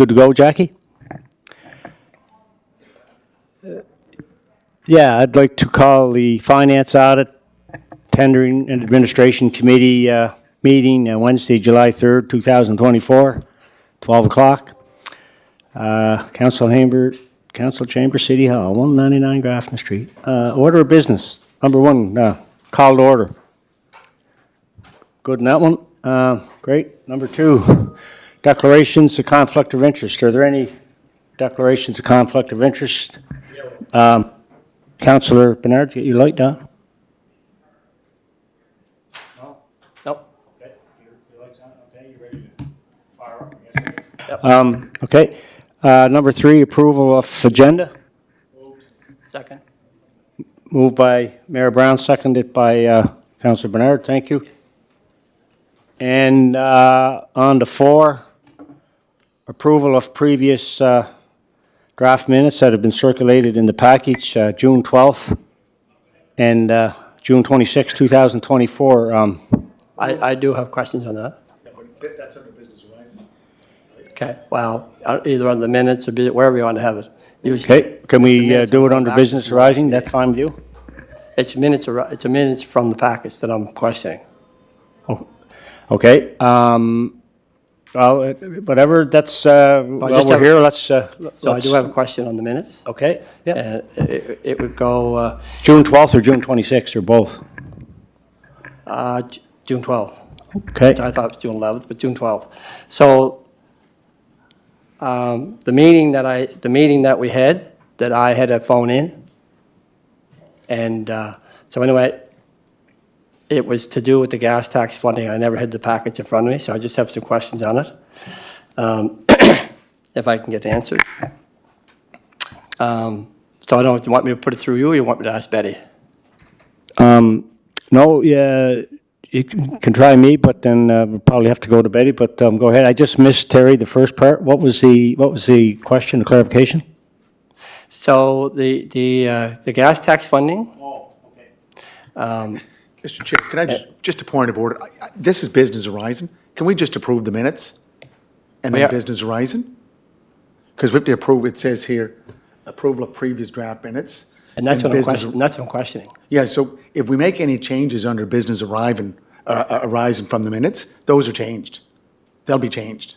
good to go, Jackie? Yeah, I'd like to call the Finance Audit Tendering and Administration Committee meeting Wednesday, July 3rd, 2024, 12 o'clock. Council Chamber, City Hall, 199 Grafton Street. Order of business. Number one, call to order. Good in that one. Great. Number two, declarations of conflict of interest. Are there any declarations of conflict of interest? Zero. Councillor Bernard, get your light down. No? Nope. Okay. Your light's on. Okay, you ready to fire up? Yes. Yep. Okay. Number three, approval of agenda. Moved. Second. Moved by Mayor Brown, seconded by Councillor Bernard. Thank you. And on to four, approval of previous draft minutes that have been circulated in the package, June 12th and June 26th, 2024. I do have questions on that. That's under business horizon. Okay, well, either on the minutes or wherever you want to have it. Usually, Okay, can we do it under business horizon? That's fine with you? It's minutes from the package that I'm questioning. Oh, okay. Well, whatever, that's, while we're here, let's... So I do have a question on the minutes. Okay, yeah. It would go June 12th or June 26th, or both? June 12th. Okay. So I thought it was June 11th, but June 12th. So the meeting that we had, that I had a phone in, and so anyway, it was to do with the gas tax funding. I never had the package in front of me, so I just have some questions on it, if I can get answered. So I don't know if you want me to put it through you, or you want me to ask Betty? No, yeah, you can try me, but then we'll probably have to go to Betty, but go ahead. I just missed, Terry, the first part. What was the question, the clarification? So the gas tax funding. Oh, okay. Mr. Chair, can I just a point of order? This is business horizon. Can we just approve the minutes and then business horizon? Because we have to approve, it says here, approval of previous draft minutes. And that's what I'm questioning. Yeah, so if we make any changes under business horizon from the minutes, those are changed. They'll be changed.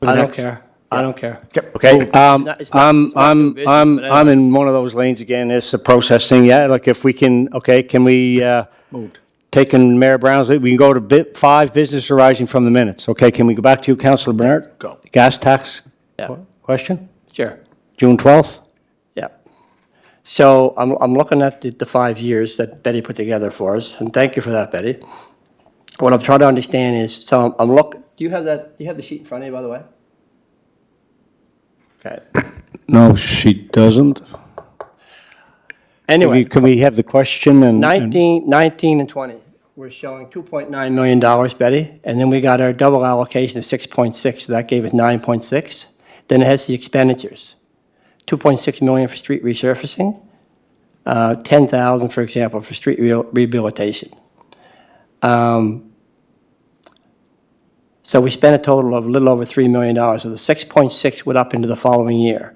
I don't care. I don't care. Okay, I'm in one of those lanes again. It's a process thing. Yeah, like if we can, okay, can we Moved. taking Mayor Brown's, we can go to bit 5, business arising from the minutes. Okay, can we go back to you, Councillor Bernard? Go. Gas tax Yeah. question? Sure. June 12th? Yeah. So I'm looking at the 5 years that Betty put together for us, and thank you for that, Betty. What I'm trying to understand is, so I'm looking, do you have the sheet in front of you, by the way? Okay. No, she doesn't. Anyway. Can we have the question and... 19 and 20, we're showing $2.9 million, Betty, and then we got our double allocation of 6.6, so that gave us 9.6. Then it has the expenditures, 2.6 million for street resurfacing, 10,000, for example, for street rehabilitation. So we spent a total of a little over $3 million. So the 6.6 went up into the following year,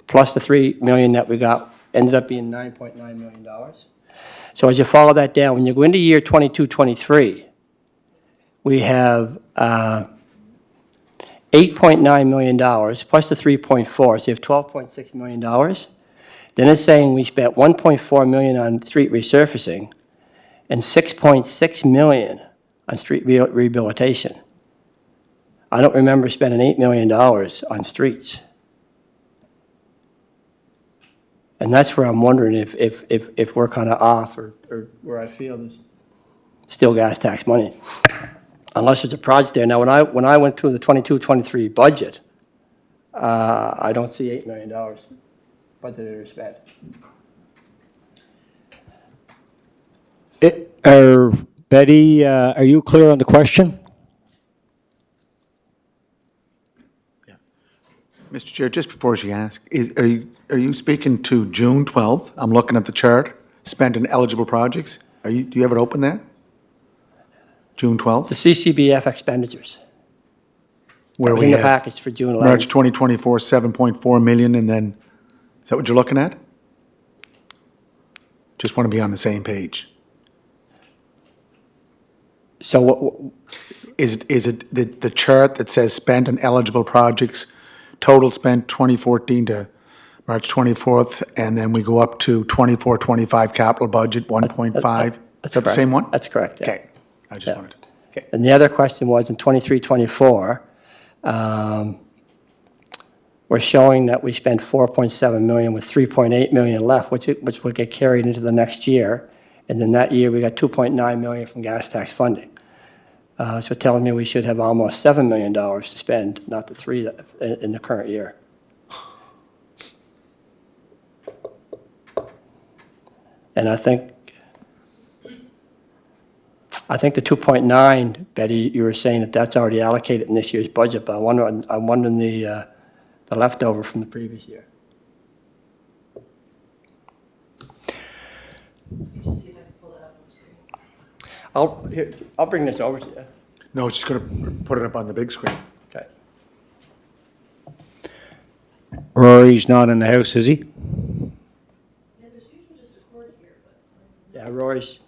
plus the $3 million that we got ended up being $9.9 million. So as you follow that down, when you go into year 22-23, we have $8.9 million plus the 3.4, so you have $12.6 million. Then it's saying we spent $1.4 million on street resurfacing and $6.6 million on street rehabilitation. I don't remember spending $8 million on streets. And that's where I'm wondering if we're kind of off or where I feel there's still gas tax money. Unless there's a project there. Now, when I went through the 22-23 budget, I don't see $8 million budgeted or spent. Betty, are you clear on the question? Yeah. Mr. Chair, just before she asks, are you speaking to June 12th? I'm looking at the chart, spent in eligible projects. Do you have it open there? June 12th? The CCBF expenditures. where It was we in the have package for June 11th. March 2024, 7.4 million, and then, is that what you're looking at? Just want to be on the same page. So what, Is it the chart that says spent on eligible projects, total spent 2014 to March 24th, and then we go up to 24, 25 capital budget, 1.5? Is that's that the correct. same one? That's correct, yeah. Okay, I just Yeah. wanted, okay. And the other question was in 23, 24, we're showing that we spent 4.7 million with 3.8 million left, which will get carried into the next year. And then that year, we got 2.9 million from gas tax funding. So telling me we should have almost $7 million to spend, not the three in the current year. And I think the 2.9, Betty, you were saying that that's already allocated in this year's budget, but I'm wondering the leftover from the previous year. Just see if I can pull that up on the screen. I'll bring this over to you. No, it's just going to put it up on the big screen. Okay. Rory's not in the house, is he? Yeah, there's usually just a cord here, but. Yeah, Roy's,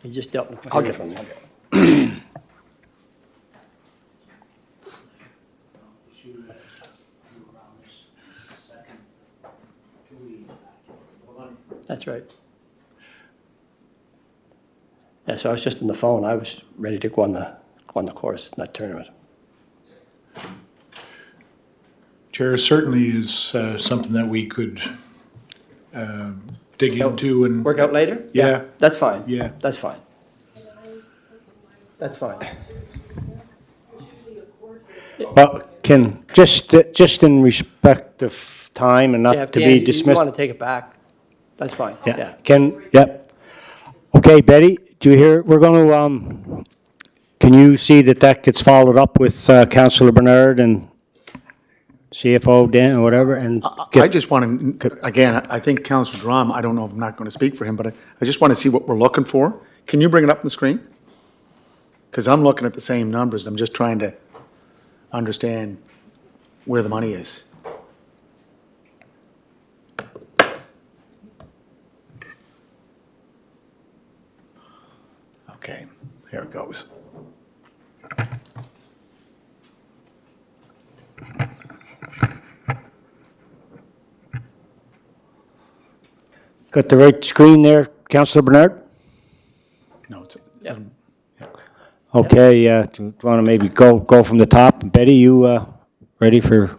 he just dealt with it from me. That's right. Yeah, so I was just on the phone. I was ready to go on the course, not tournament. Chair, certainly is something that we could dig into and, Work out later? Yeah. That's fine. Yeah. That's fine. That's fine. There's usually a cord here. Well, Ken, just in respect of time and Yeah, not if to Dan, be you dismissed. want to take it back, that's fine. Yeah, Ken, yep. Okay, Betty, do you hear, we're going to, can you see that gets followed up with Councillor Bernard and CFO Dan or whatever, and I just want to, again, I think Councillor Drum, I don't know if I'm not going to speak for him, but I just want to see what we're looking for. Can you bring it up on the screen? Because I'm looking at the same numbers, and I'm just trying to understand where the money is. Okay, here it goes. got the right screen there, Councillor Bernard? No, it's, Yeah. Okay, do you want to maybe go from the top? Betty, you ready for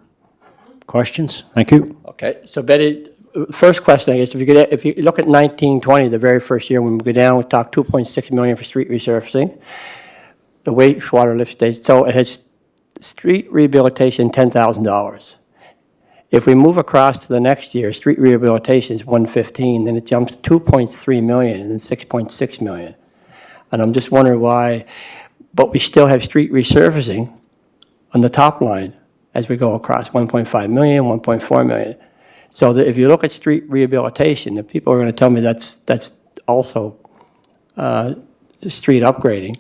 questions? Thank you. Okay, so Betty, first question, I guess, if you look at 1920, the very first year, when we go down, we talked 2.6 million for street resurfacing, the wastewater lift station, so it has street rehabilitation, $10,000. If we move across to the next year, street rehabilitation is 115, then it jumps to 2.3 million and then 6.6 million. And I'm just wondering why, but we still have street resurfacing on the top line as we go across, 1.5 million, 1.4 million. So that if you look at street rehabilitation, if people are going to tell me that's also street upgrading,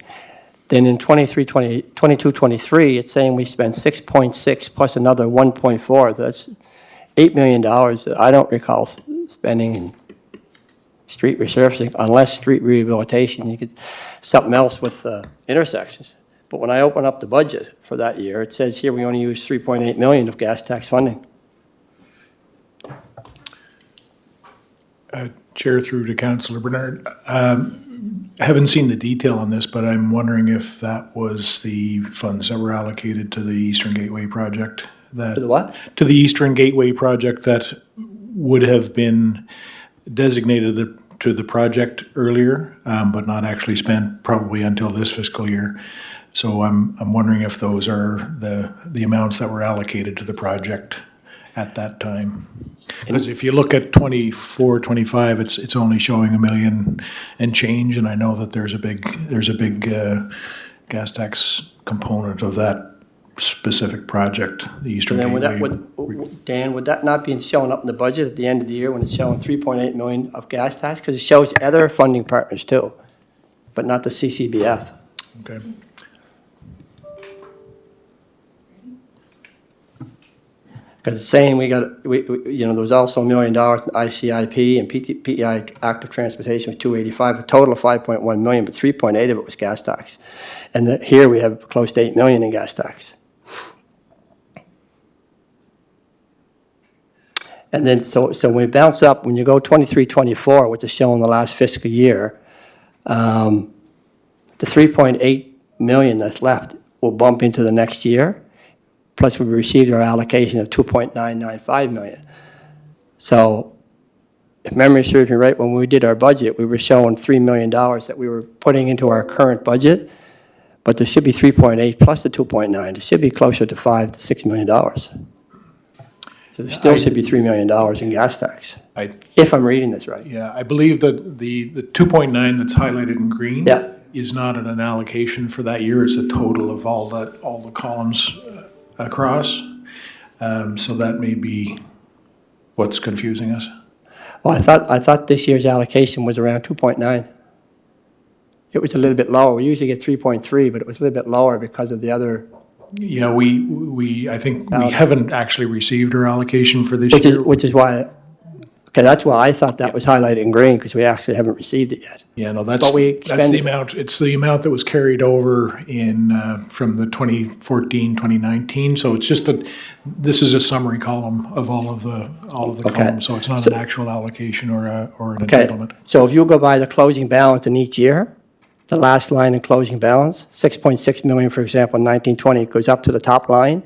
then in 22, 23, it's saying we spent 6.6 plus another 1.4. That's $8 million that I don't recall spending in street resurfacing, unless street rehabilitation, you could, something else with intersections. But when I open up the budget for that year, it says here we only use 3.8 million of gas tax funding. Chair, through to Councillor Bernard. Haven't seen the detail on this, but I'm wondering if that was the funds that were allocated to the Eastern Gateway project. To the what? To the Eastern Gateway project that would have been designated to the project earlier, but not actually spent probably until this fiscal year. So I'm wondering if those are the amounts that were allocated to the project at that time. Because if you look at 24, 25, it's only showing $1 million and change, and I know that there's a big gas tax component of that specific project, the Eastern And then Gateway. Dan, would that not be showing up in the budget at the end of the year when it's showing 3.8 million of gas tax? Because it shows other funding partners too, but not the CCBF. Okay. Because it's saying there was also $1 million in ICIP and PEI active transportation was 285, a total of 5.1 million, but 3.8 of it was gas tax. And here we have close to 8 million in gas tax. And then, so when we bounce up, when you go 23, 24, which is shown the last fiscal year, the 3.8 million that's left will bump into the next year. Plus, we received our allocation of 2.995 million. So, if memory serves me right, when we did our budget, we were showing $3 million that we were putting into our current budget, but there should be 3.8 plus the 2.9. It should be closer to $5 to $6 million. So there still should be $3 million in gas tax, if I'm reading this right. Yeah, I believe that the 2.9 that's highlighted in green Yeah. is not an allocation for that year. It's a total of all the columns across. So that may be what's confusing us. Well, I thought this year's allocation was around 2.9. It was a little bit lower. We usually get 3.3, but it was a little bit lower because of the other, Yeah, I think we haven't actually received our allocation for this year. which is why, okay, that's why I thought that was highlighted in green, because we actually haven't received it yet. Yeah, no, that's But we the expended- amount, it's the amount that was carried over from the 2014, 2019. So it's just that, this is a summary column of all of the Okay. columns. So it's not an actual allocation or an Okay, entitlement. so if you go by the closing balance in each year, the last line in closing balance, 6.6 million, for example, in 1920, it goes up to the top line.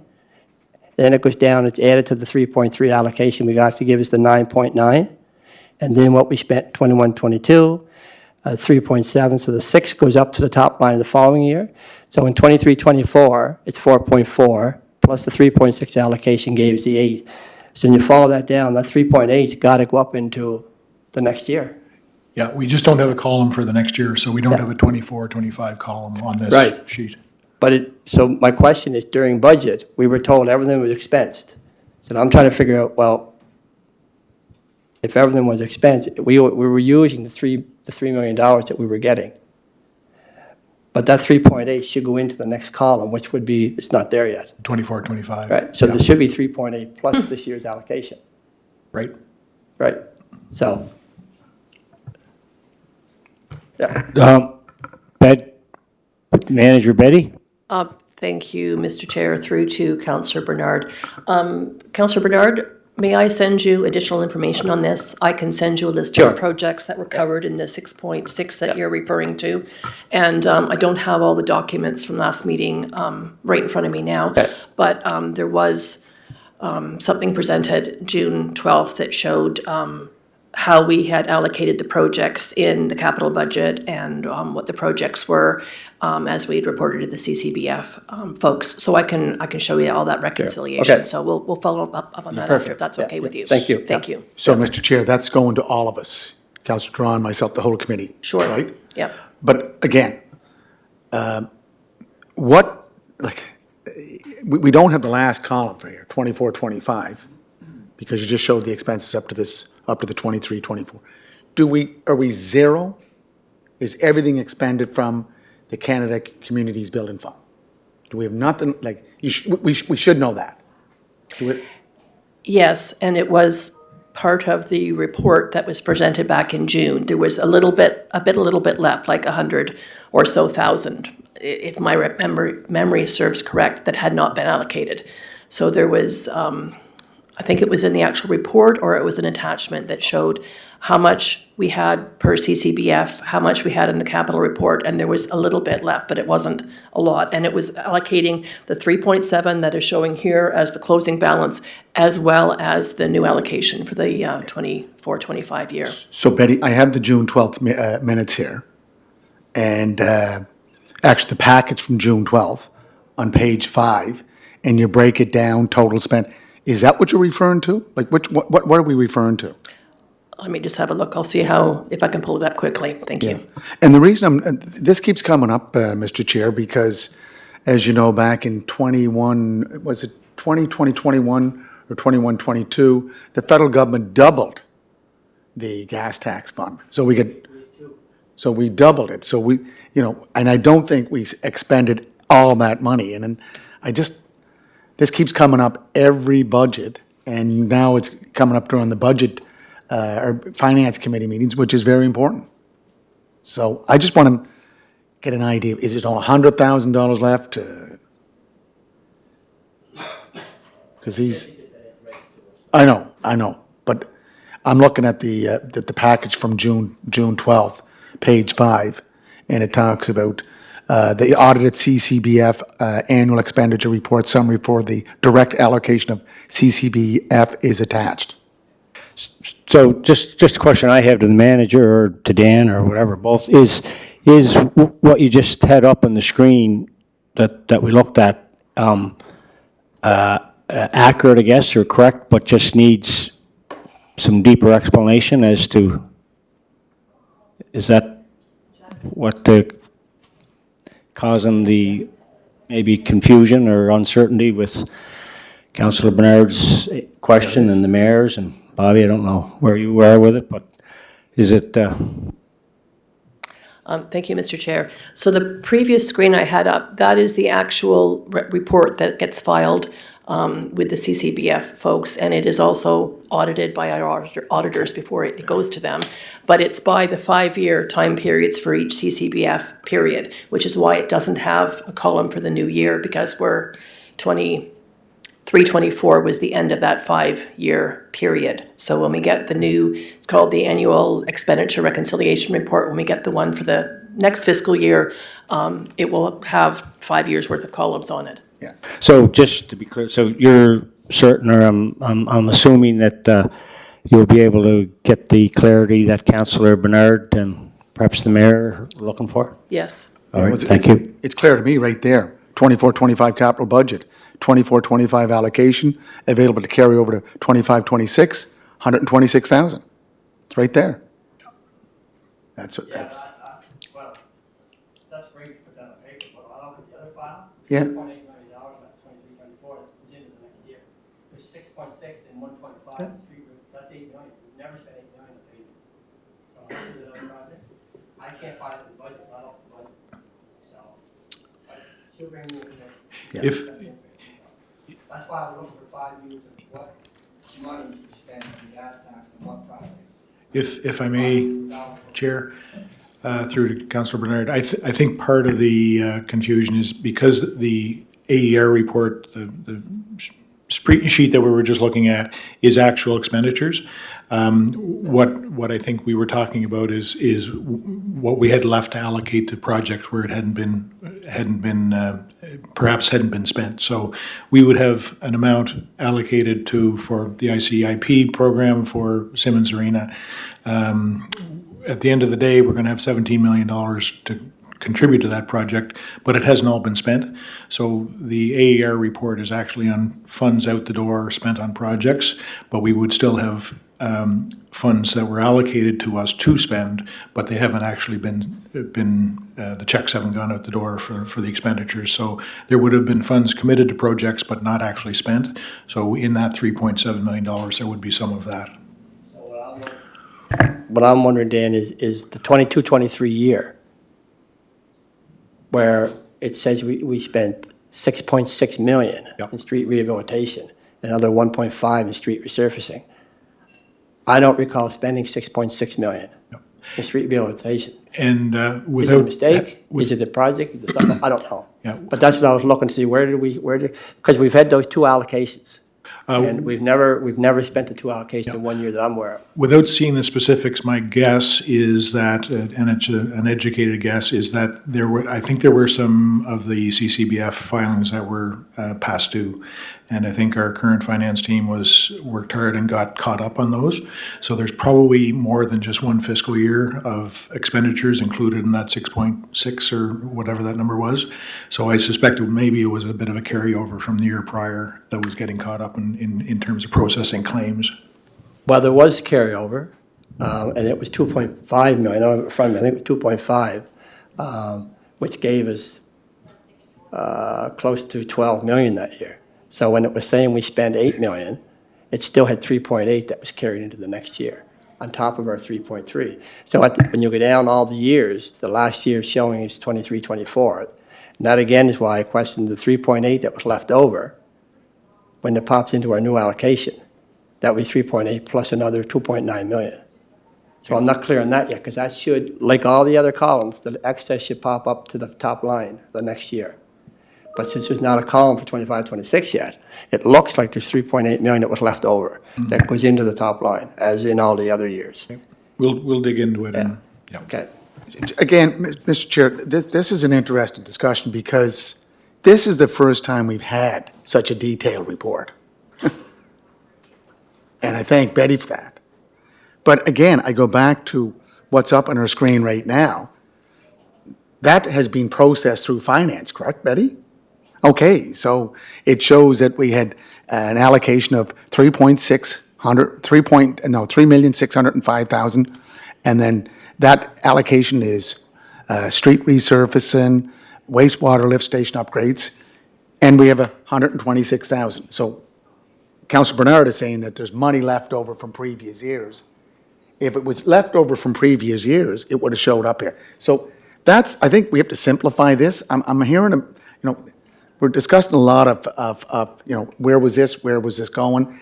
Then it goes down, it's added to the 3.3 allocation we got to give us the 9.9. And then what we spent 21, 22, 3.7, so the 6 goes up to the top line of the following year. So in 23, 24, it's 4.4, plus the 3.6 allocation gave us the 8. So when you follow that down, that 3.8's got to go up into the next year. Yeah, we just don't have a column for the next year, so we don't Yeah. have a 24, 25 column on this Right. sheet. But so my question is, during budget, we were told everything was expensed. So I'm trying to figure out, well, if everything was expensed, we were using the $3 million that we were getting. But that 3.8 should go into the next column, which would be, it's not there yet, 24, 25. right? So Yeah. there should be 3.8 plus this year's allocation, Right. right? So, yeah. Manager Betty? Thank you, Mr. Chair, through to Councillor Bernard. Councillor Bernard, may I send you additional information on this? I can send you a list Sure. of projects that were covered in the 6.6 that you're referring to. And I don't have all the documents from last meeting right in front of me now. Okay. But there was something presented June 12th that showed how we had allocated the projects in the capital budget and what the projects were as we had reported to the CCBF folks. So I can show you all that reconciliation. Okay. So we'll follow up on that after, Perfect. if that's Yeah. okay with you. Thank you. Thank you. So, Mr. Chair, that's going to all of us, Councillor Drawn, myself, the whole committee. Sure. Right? Yep. But again, we don't have the last column for here, 24, 25, because you just showed the expenses up to the 23, 24. Are we zero? Is everything expended from the Canada Communities Building Fund? Do we have nothing, we should know that. Do we- Yes, and it was part of the report that was presented back in June. There was a little bit left, like 100 or so thousand, if my memory serves correct, that had not been allocated. So there was, I think it was in the actual report, or it was an attachment that showed how much we had per CCBF, how much we had in the capital report, and there was a little bit left, but it wasn't a lot. And it was allocating the 3.7 that is showing here as the closing balance, as well as the new allocation for the 24-25 year. So Betty, I have the June 12th minutes here, and actually the package from June 12th on page 5, and you break it down, total spent. Is that what you're referring to? Like, what are we referring to? Let me just have a look. I'll see if I can pull it up quickly. Thank you. And the reason this keeps coming up, Mr. Chair, because as you know, back in 21, was it 2021 or 21-22, the federal government doubled the gas tax fund. So we doubled it. So and I don't think we expended all that money. And then this keeps coming up every budget. And now it's coming up during the budget or finance committee meetings, which is very important. So I just want to get an idea, is it on $100,000 left? Because I know, but I'm looking at the package from June 12th, page 5, and it talks about the audited CCBF annual expenditure report summary for the direct allocation of CCBF is attached. So just a question I have to the manager or to Dan or whatever, both, is what you just had up on the screen that we looked at accurate, I guess, or correct, but just needs some deeper explanation as to, is that what causing the maybe confusion or uncertainty with Councillor Bernard's question and the mayor's? And Bobby, I don't know where you were with it, but is it, Thank you, Mr. Chair. So the previous screen I had up, that is the actual report that gets filed with the CCBF folks, and it is also audited by our auditors before it goes to them. But it's by the 5-year time periods for each CCBF period, which is why it doesn't have a column for the new year, because we're 23-24 was the end of that 5-year period. So when we get the new, it's called the annual expenditure reconciliation report, when we get the one for the next fiscal year, it will have 5 years worth of columns on it. Yeah. so just to be clear, so you're certain, or I'm assuming that you'll be able to get the clarity that Councillor Bernard and perhaps the mayor are looking for? Yes. All right, It's- thank it's- you. It's clear to me right there. 24-25 capital budget, 24-25 allocation, available to carry over to 25-26, 126,000. It's right there. That's. Well, that's great to put that on paper, but I'll look at the other file. Yeah. $6.8 million at 23-24, that's into the next year. There's 6.6 and 1.5 in street routes, that's 8 million. We've never spent 8 million on paving. So I'm sure that other project, I can't find it in the budget, not off the budget. So, but she'll bring me information. If, That's why I'm looking for 5 years of what money you spend on gas tax and what projects. if I may, Chair, through to Councillor Bernard, I think part of the confusion is because the AER report, the sheet that we were just looking at is actual expenditures. What I think we were talking about is what we had left to allocate to projects where it hadn't been perhaps hadn't been spent. So we would have an amount allocated for the ICIP program for Simmons Arena. At the end of the day, we're going to have $17 million to contribute to that project, but it hasn't all been spent. So the AER report is actually on funds out the door spent on projects, but we would still have funds that were allocated to us to spend, but they haven't actually been the checks haven't gone out the door for the expenditures. So there would have been funds committed to projects, but not actually spent. So in that $3.7 million, there would be some of that. What I'm wondering, Dan, is the 22-23 year, where it says we spent 6.6 million in street rehabilitation, another 1.5 in street resurfacing. I don't recall spending 6.6 million in street rehabilitation. And Is it without a mistake? Is it a project? Is it something? I don't know. Yeah. But that's what I was looking to see, because we've had those 2 allocations. And we've never spent the 2 allocations in 1 year that I'm aware of. Without seeing the specifics, my guess is that, and it's an educated guess, is that I think there were some of the CCBF filings that were past due. And I think our current finance team worked hard and got caught up on those. So there's probably more than just 1 fiscal year of expenditures included in that 6.6 or whatever that number was. So I suspect maybe it was a bit of a carryover from the year prior that was getting caught up in terms of processing claims. Well, there was carryover, and it was 2.5 million. I don't have it in front of me. I think it was 2.5, which gave us close to 12 million that year. So when it was saying we spent 8 million, it still had 3.8 that was carried into the next year, on top of our 3.3. So when you go down all the years, the last year showing is 23, 24. And that again is why I questioned the 3.8 that was left over when it pops into our new allocation. That would be 3.8 plus another 2.9 million. So I'm not clear on that yet, because that should, like all the other columns, the excess should pop up to the top line the next year. But since there's not a column for 25, 26 yet, it looks like there's 3.8 million that was left over that goes into the top line, as in all the other years. We'll dig into it. And, yeah. Okay. Again, Mr. Chair, this is an interesting discussion because this is the first time we've had such a detailed report. And I thank Betty for that. But again, I go back to what's up on our screen right now. That has been processed through finance, correct, Betty? Okay, so it shows that we had an allocation of 3,605,000, and then that allocation is street resurfacing, wastewater lift station upgrades, and we have 126,000. So Councillor Bernard is saying that there's money left over from previous years. If it was left over from previous years, it would have showed up here. So that's, I think we have to simplify this. I'm hearing, we're discussing a lot of where was this going?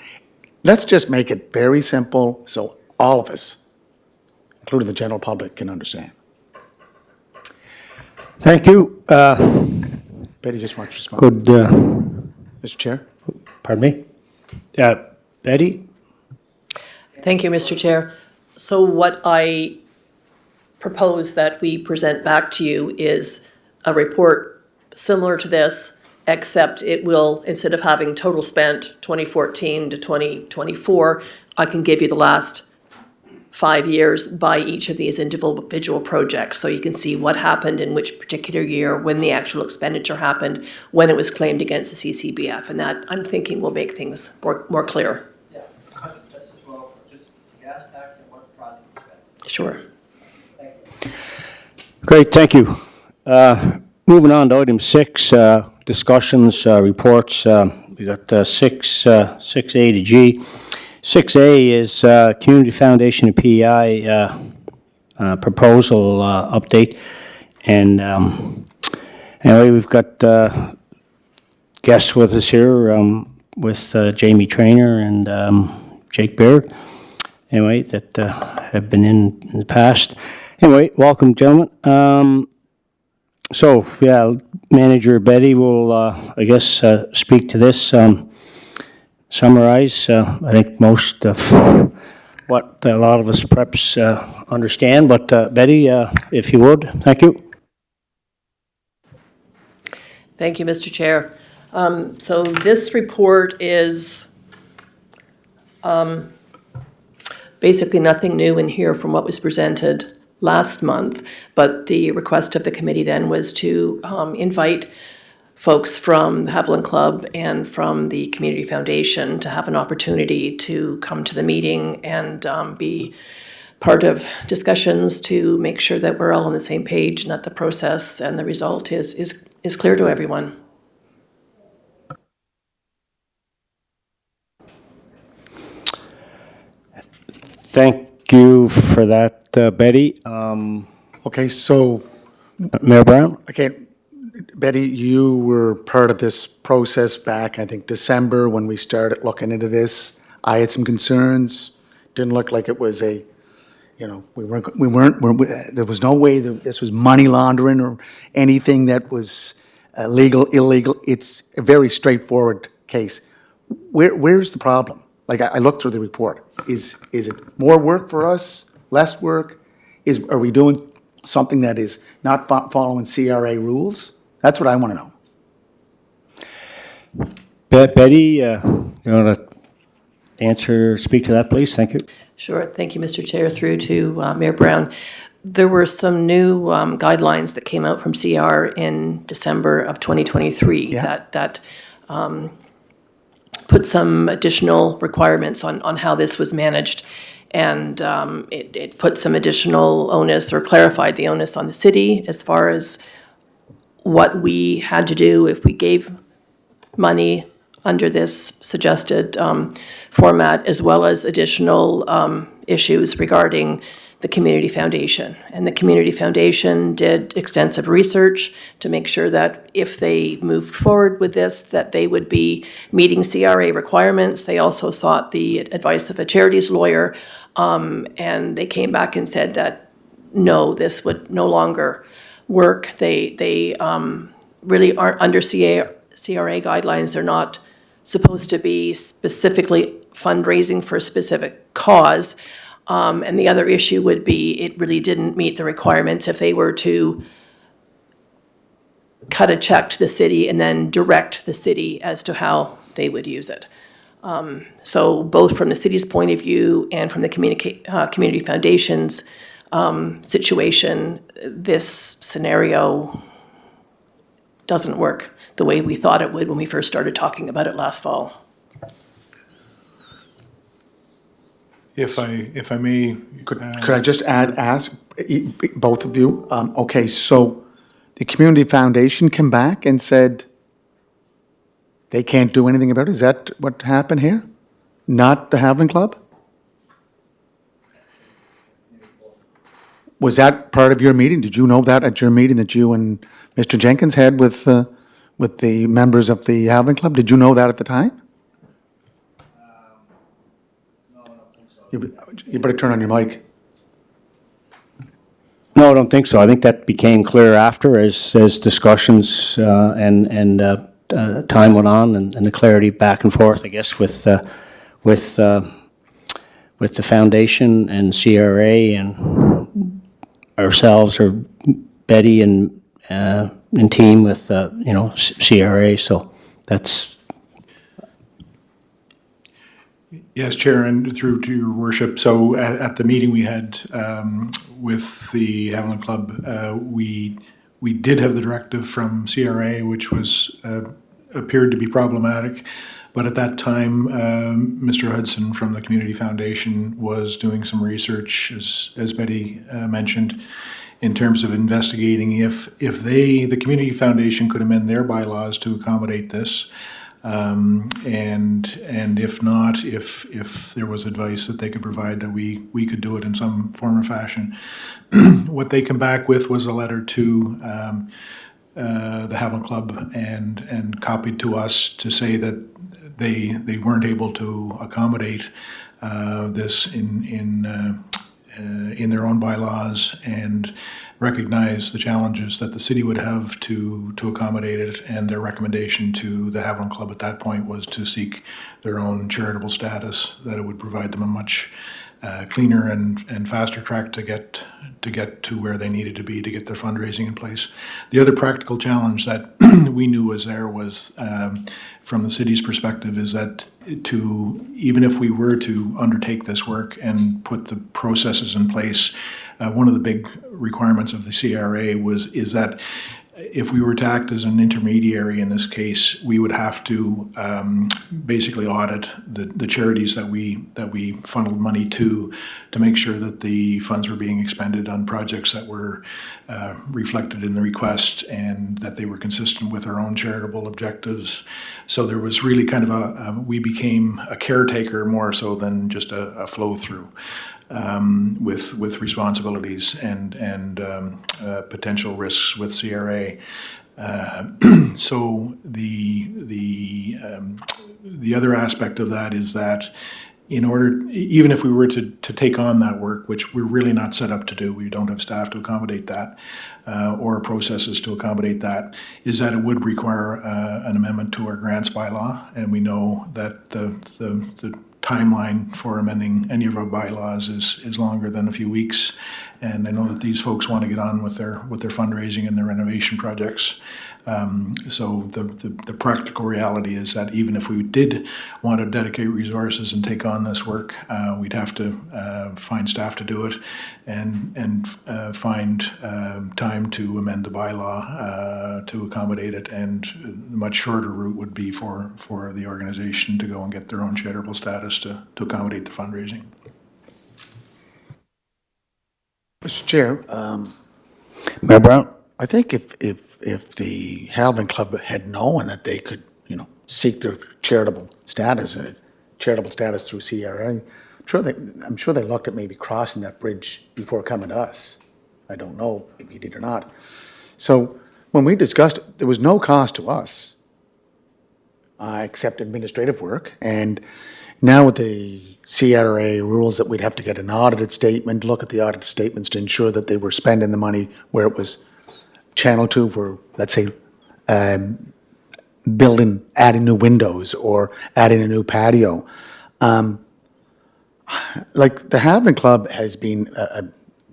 Let's just make it very simple so all of us, including the general public, can understand. Thank you. Betty just wants to respond. Good, Mr. Chair? pardon me? Betty? Thank you, Mr. Chair. So what I propose that we present back to you is a report similar to this, except it will, instead of having total spent 2014 to 2024, I can give you the last 5 years by each of these individual projects. So you can see what happened in which particular year, when the actual expenditure happened, when it was claimed against the CCBF. And that, I'm thinking, will make things more clear. Yeah, just as well, just gas tax and what project is spent. Sure. Thank you. Great, thank you. Moving on to item 6, discussions, reports. We got 6A to G. 6A is Community Foundation and PEI proposal update. And anyway, we've got guests with us here with Jamie Traynor and Jake Baird, anyway, that have been in the past. Anyway, welcome, gentlemen. So, yeah, Manager Betty will, I guess, speak to this, summarize, I think, most of what a lot of us preps understand. But Betty, if you would, thank you. Thank you, Mr. Chair. So this report is basically nothing new in here from what was presented last month, but the request of the committee then was to invite folks from the Haviland Club and from the Community Foundation to have an opportunity to come to the meeting and be part of discussions to make sure that we're all on the same page and that the process and the result is clear to everyone. Thank you for that, Betty. Okay, so, Mayor Brown? okay, Betty, you were part of this process back, I think, December, when we started looking into this. I had some concerns. Didn't look like it was there was no way that this was money laundering or anything that was legal, illegal. It's a very straightforward case. Where's the problem? Like, I looked through the report. Is it more work for us, less work? Are we doing something that is not following CRA rules? That's what I want to know. Betty, you want to speak to that, please? Thank you. Sure. Thank you, Mr. Chair. Through to Mayor Brown. There were some new guidelines that came out from CR in December of 2023 that put some additional requirements on how this was managed. And it put some additional onus, or clarified the onus on the city as far as what we had to do if we gave money under this suggested format, as well as additional issues regarding the Community Foundation. And the Community Foundation did extensive research to make sure that if they moved forward with this, that they would be meeting CRA requirements. They also sought the advice of a charities lawyer, and they came back and said that, no, this would no longer work. They really aren't under CRA guidelines. They're not supposed to be specifically fundraising for a specific cause. And the other issue would be it really didn't meet the requirements if they were to cut a check to the city and then direct the city as to how they would use it. So both from the city's point of view and from the Community Foundation's situation, this scenario doesn't work the way we thought it would when we first started talking about it last fall. If I may. Could I just ask both of you? Okay, so the Community Foundation came back and said they can't do anything about it? Is that what happened here? Not the Having Club? Was that part of your meeting? Did you know that at your meeting that you and Mr. Jenkins had with the members of the Having Club? Did you know that at the time? You better turn on your mic. No, I don't think so. I think that became clear after as discussions and time went on and the clarity back and forth, I guess, with the foundation and CRA and ourselves, or Betty and team with CRA. So that's. Yes, Chair, and through to your worship. So at the meeting we had with the Haviland Club, we did have the directive from CRA, which was appeared to be problematic. But at that time, Mr. Hudson from the Community Foundation was doing some research, as Betty mentioned, in terms of investigating if the Community Foundation could amend their bylaws to accommodate this. And if not, if there was advice that they could provide that we could do it in some form or fashion. What they come back with was a letter to the Haviland Club and copied to us to say that they weren't able to accommodate this in their own bylaws, and recognize the challenges that the city would have to accommodate it, and their recommendation to the Haviland Club at that point was to seek their own charitable status, that it would provide them a much cleaner and faster track to get to where they needed to be to get their fundraising in place. The other practical challenge that we knew was there was, from the city's perspective, is that even if we were to undertake this work and put the processes in place, one of the big requirements of the CRA is that if we were to act as an intermediary in this case, we would have to basically audit the charities that we funneled money to make sure that the funds were being expended on projects that were reflected in the request and that they were consistent with our own charitable objectives. So there was really kind of we became a caretaker more so than just a flow through. With responsibilities and potential risks with CRA. So the other aspect of that is that even if we were to take on that work, which we're really not set up to do, we don't have staff to accommodate that, or processes to accommodate that, is that it would require an amendment to our grants bylaw, and we know that the timeline for amending any of our bylaws is longer than a few weeks, and I know that these folks want to get on with their fundraising and their renovation projects. So the practical reality is that even if we did want to dedicate resources and take on this work, we'd have to find staff to do it and find time to amend the bylaw to accommodate it. And a much shorter route would be for the organization to go and get their own charitable status to accommodate the fundraising. Mr. Chair, Mayor Brown? I think if the Haviland Club had known that they could, seek their charitable status through CRA, I'm sure they looked at maybe crossing that bridge before coming to us. I don't know if he did or not. So when we discussed it, there was no cost to us, except administrative work. And now with the CRA rules that we'd have to get an audited statement, look at the audited statements to ensure that they were spending the money where it was channeled to for, let's say, adding new windows or adding a new patio. Like the Havner Club has been a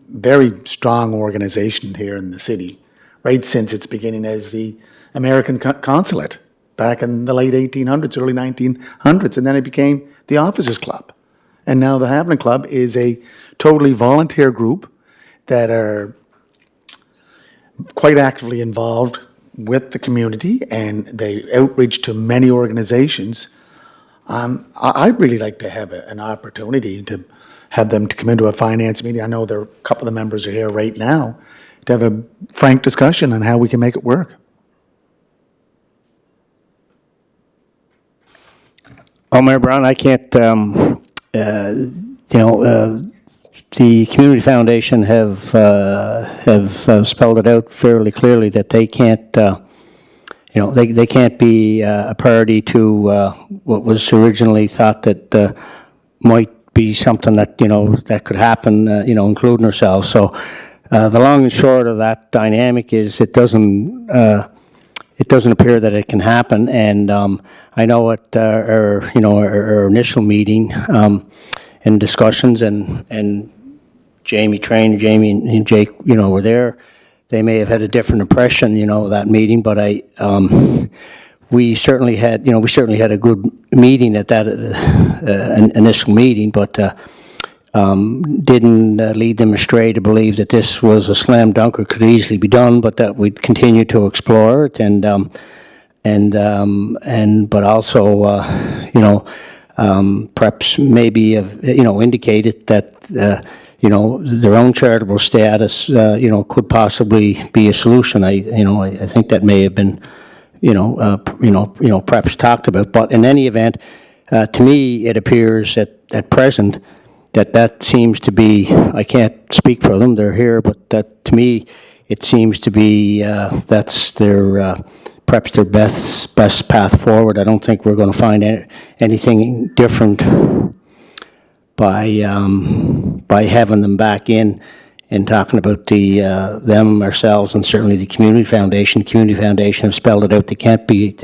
very strong organization here in the city, right since its beginning as the American consulate back in the late 1800s, early 1900s, and then it became the Officers Club. And now the Havner Club is a totally volunteer group that are quite actively involved with the community, and they outreach to many organizations. I'd really like to have an opportunity to have them to come into a finance meeting. I know a couple of the members are here right now, to have a frank discussion on how we can make it work. Well, Mayor Brown, I can't, the Community Foundation have spelled it out fairly clearly that they can't, they can't be a party to what was originally thought that might be something that, that could happen, including ourselves. So the long and short of that dynamic is it doesn't appear that it can happen. And I know at our initial meeting and discussions and Jamie and Jake, were there. They may have had a different impression, of that meeting, but we certainly had a good meeting at that initial meeting, but didn't lead them astray to believe that this was a slam dunk or could easily be done, but that we'd continue to explore it but also, perhaps maybe have, indicated that, their own charitable status, could possibly be a solution. I think that may have been, perhaps talked about. But in any event, to me, it appears at present that seems to be, I can't speak for them, they're here, but that to me, it seems to be, that's their, perhaps their best path forward. I don't think we're going to find anything different by having them back in and talking about them, ourselves, and certainly the Community Foundation. The Community Foundation have spelled it out. They can't be, it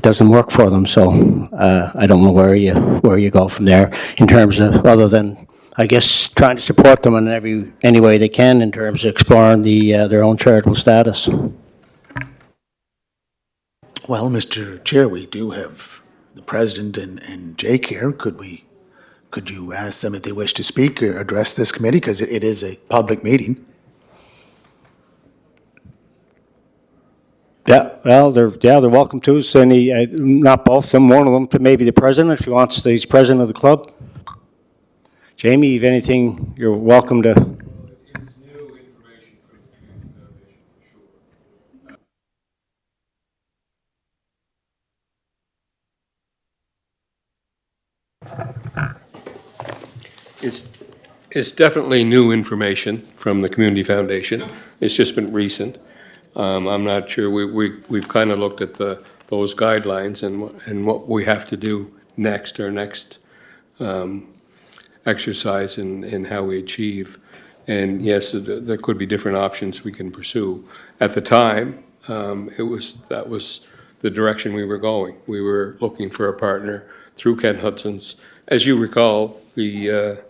doesn't work for them. So I don't know where you go from there in terms of, other than, I guess, trying to support them in any way they can in terms of exploring their own charitable status. Well, Mr. Chair, we do have the president and Jake here. Could you ask them if they wish to speak or address this committee, because it is a public meeting? Yeah, well, they're welcome to. So not both of them, one of them, maybe the president, if he wants. He's president of the club. Jamie, if anything, you're welcome to. It's new information from the Community Foundation for sure. It's definitely new information from the Community Foundation. It's just been recent. I'm not sure. We've kind of looked at those guidelines and what we have to do next, our next exercise in how we achieve. And yes, there could be different options we can pursue. At the time, that was the direction we were going. We were looking for a partner through Ken Hudson's. As you recall, the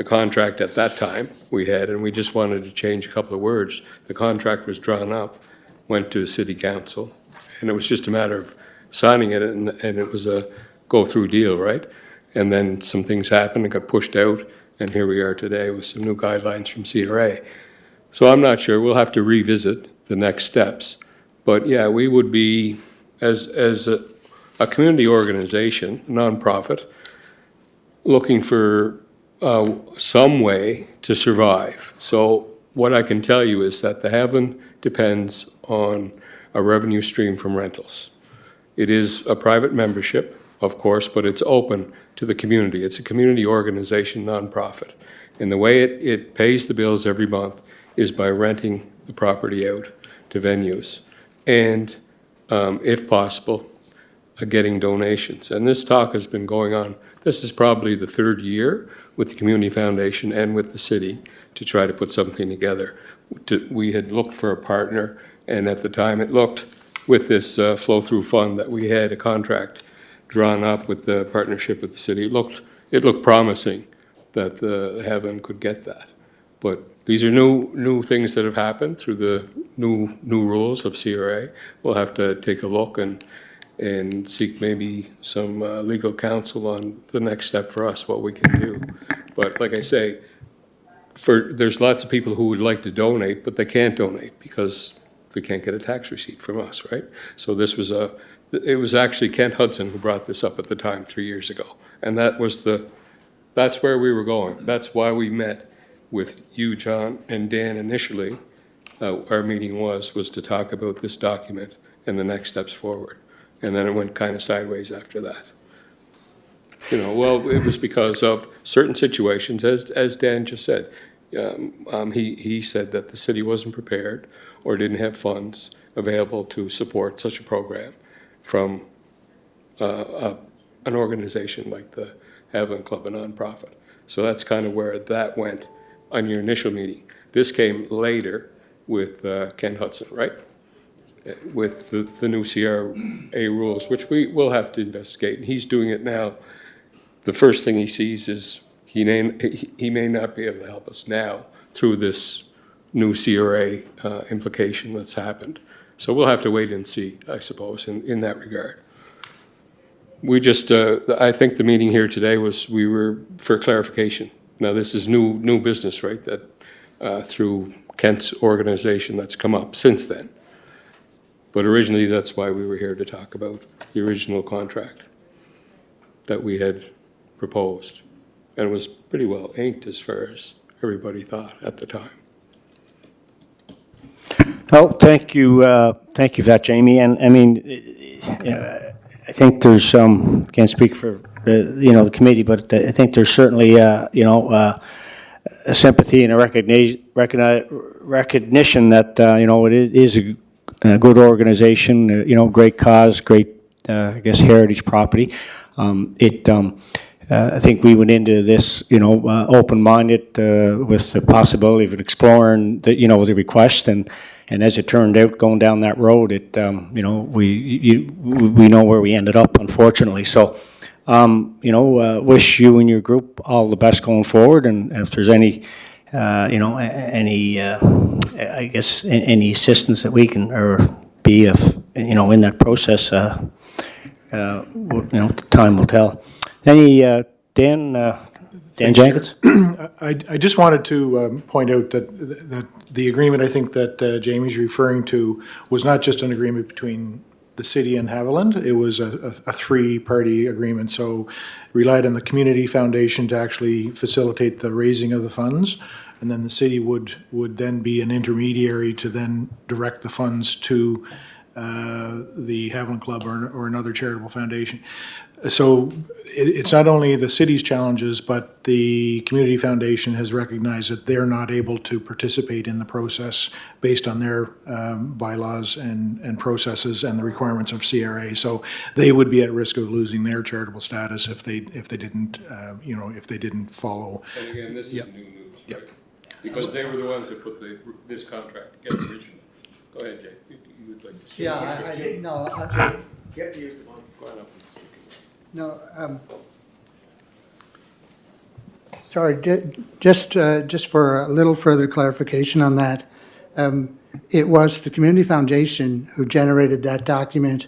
contract at that time we had, and we just wanted to change a couple of words. The contract was drawn up, went to City Council, and it was just a matter of signing it, and it was a go-through deal, right? And then some things happened, it got pushed out, and here we are today with some new guidelines from CRA. So I'm not sure. We'll have to revisit the next steps. But yeah, we would be, as a community organization, nonprofit, looking for some way to survive. So what I can tell you is that the Haven depends on a revenue stream from rentals. It is a private membership. of course, but it's open to the community. It's a community organization, nonprofit. And the way it pays the bills every month is by renting the property out to venues. And if possible, getting donations. And this talk has been going on. This is probably the third year with the Community Foundation and with the city to try to put something together. We had looked for a partner, and at the time it looked, with this flow-through fund that we had a contract drawn up with the partnership with the city, it looked promising that the Haven could get that. But these are new things that have happened through the new rules of CRA. We'll have to take a look and seek maybe some legal counsel on the next step for us, what we can do. But like I say, there's lots of people who would like to donate, but they can't donate because they can't get a tax receipt from us, right? So it was actually Kent Hudson who brought this up at the time 3 years ago. And that's where we were going. That's why we met with you, John, and Dan initially. Our meeting was to talk about this document and the next steps forward. And then it went kind of sideways after that. Well, it was because of certain situations, as Dan just said. He said that the city wasn't prepared or didn't have funds available to support such a program from an organization like the Haviland Club, a nonprofit. So that's kind of where that went on your initial meeting. This came later with Ken Hudson, right? With the new CRA rules, which we will have to investigate. And he's doing it now. The first thing he sees is he may not be able to help us now through this new CRA implication that's happened. So we'll have to wait and see, I suppose, in that regard. We just, I think the meeting here today we were for clarification. Now, this is new business, right, that through Kent's organization that's come up since then. But originally, that's why we were here to talk about the original contract that we had proposed. And it was pretty well inked as far as everybody thought at the time. Oh, thank you for that, Jamie. And I mean, I think there's some, can't speak for, the committee, but I think there's certainly, a sympathy and a recognition that, it is a good organization, great cause, great, I guess, heritage property. I think we went into this, open-minded with the possibility of exploring the request, and as it turned out, going down that road, we know where we ended up, unfortunately. So, wish you and your group all the best going forward, and if there's any, I guess, any assistance that we can or be of, in that process, time will tell. Any, Dan Jenkins? I just wanted to point out that the agreement I think that Jamie's referring to was not just an agreement between the city and Haviland. It was a three-party agreement, so relied on the Community Foundation to actually facilitate the raising of the funds, and then the city would then be an intermediary to then direct the funds to the Haviland Club or another charitable foundation. So it's not only the city's challenges, but the Community Foundation has recognized that they're not able to participate in the process based on their bylaws and processes and the requirements of CRA. So they would be at risk of losing their charitable status if they didn't follow. And again, this is new news, right? Because they were the ones that put this contract together originally. Go ahead, Jay. You would like to speak? Yeah, I didn't know. You have to use the mic. Go on up and speak. No, sorry, just for a little further clarification on that. It was the Community Foundation who generated that document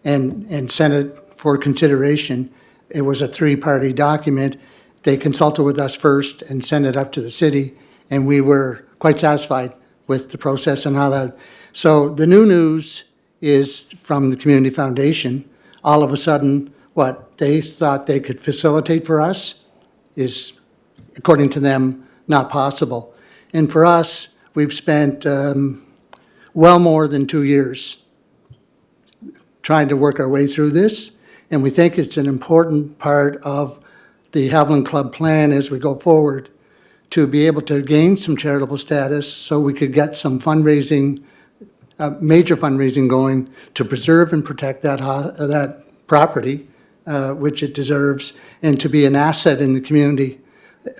and sent it for consideration. It was a three-party document. They consulted with us first and sent it up to the city, and we were quite satisfied with the process and how that. So the new news is from the Community Foundation. All of a sudden, what they thought they could facilitate for us is, according to them, not possible. And for us, we've spent well more than 2 years trying to work our way through this. And we think it's an important part of the Haviland Club plan as we go forward to be able to gain some charitable status so we could get some fundraising, major fundraising going to preserve and protect that property, which it deserves, and to be an asset in the community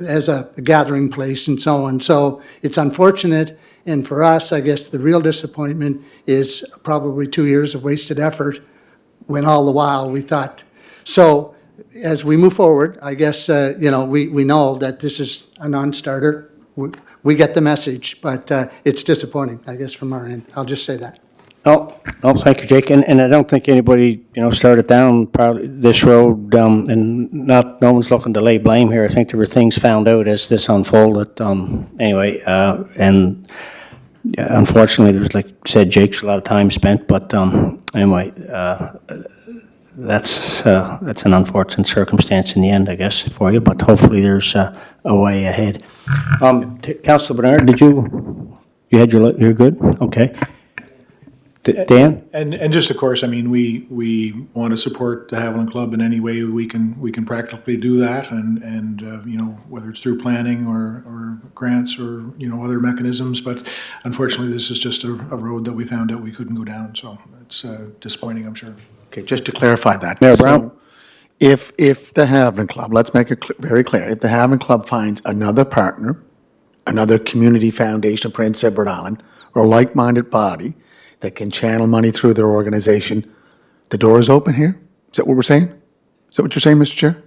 as a gathering place and so on. So it's unfortunate, and for us, I guess the real disappointment is probably 2 years of wasted effort when all the while we thought. So as we move forward, I guess, we know that this is a non-starter. We get the message, but it's disappointing, I guess, from our end. I'll just say that. No, thank you, Jake. And I don't think anybody, started down probably this road, and no one's looking to lay blame here. I think there were things found out as this unfolded. Anyway, and unfortunately, there was, like you said, Jake's a lot of time spent, but anyway, that's an unfortunate circumstance in the end, I guess, for you, but hopefully there's a way ahead. Councillor Bernard, you're good? Okay. Dan? And just, of course, I mean, we want to support the Haviland Club in any way we can practically do that, and whether it's through planning or grants or, other mechanisms, but unfortunately, this is just a road that we found out we couldn't go down, so it's disappointing, I'm sure. Okay, just to clarify that. Mayor Brown? So, if the Haviland Club, let's make it very clear, if the Haviland Club finds another partner, another community foundation, Prince Edward Island, or like-minded body that can channel money through their organization, the door is open here? Is that what we're saying? Is that what you're saying, Mr. Chair?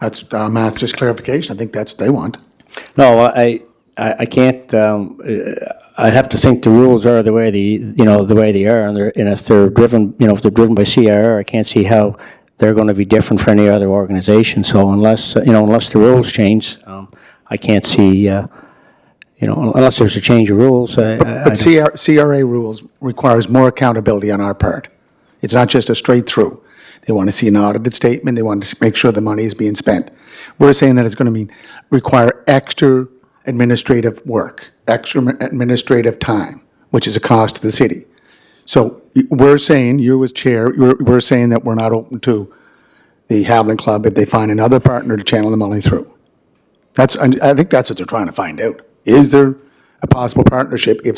That's just clarification. I think that's what they want. No, I can't, I have to think the rules are the way the way they are, and if they're driven, if they're driven by CIR, I can't see how they're going to be different for any other organization. So unless the rules change, I can't see, unless there's a change of rules. But CRA rules requires more accountability on our part. It's not just a straight through. They want to see an audited statement. They want to make sure the money is being spent. We're saying that it's going to require extra administrative work, extra administrative time, which is a cost to the city. So we're saying, you as chair, we're saying that we're not open to the Haviland Club if they find another partner to channel the money through. I think that's what they're trying to find out. Is there a possible partnership if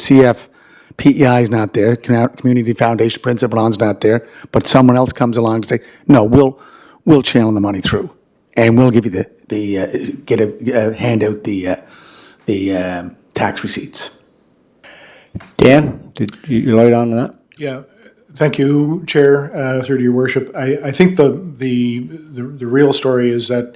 PEI is not there, Community Foundation, Prince Edward Island's not there, but someone else comes along and say, no, we'll channel the money through, and we'll give you hand out the tax receipts. Dan, did you light on that? Yeah, thank you, Chair, through to your worship. I think the real story is that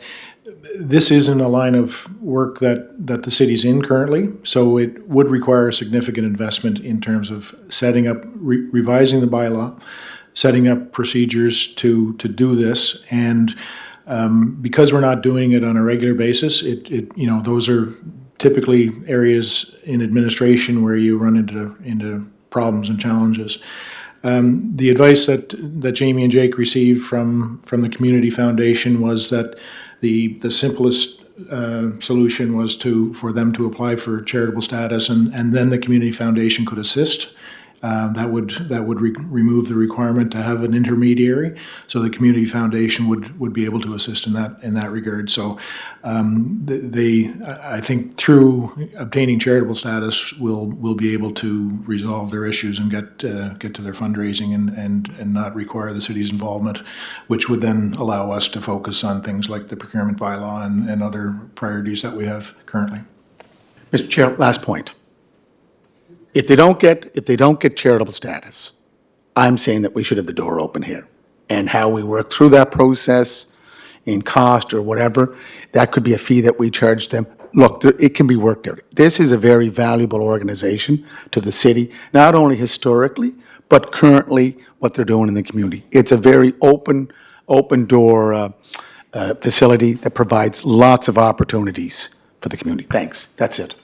this isn't a line of work that the city's in currently, so it would require a significant investment in terms of setting up, revising the bylaw, setting up procedures to do this, and because we're not doing it on a regular basis, those are typically areas in administration where you run into problems and challenges. The advice that Jamie and Jake received from the Community Foundation was that the simplest solution was for them to apply for charitable status, and then the Community Foundation could assist. That would remove the requirement to have an intermediary, so the Community Foundation would be able to assist in that regard. So I think through obtaining charitable status, we'll be able to resolve their issues and get to their fundraising and not require the city's involvement, which would then allow us to focus on things like the procurement bylaw and other priorities that we have currently. Mr. Chair, last point. If they don't get charitable status, I'm saying that we should have the door open here. And how we work through that process in cost or whatever, that could be a fee that we charge them. Look, it can be worked out. This is a very valuable organization to the city, not only historically, but currently what they're doing in the community. It's a very open door facility that provides lots of opportunities for the community. Thanks. That's it.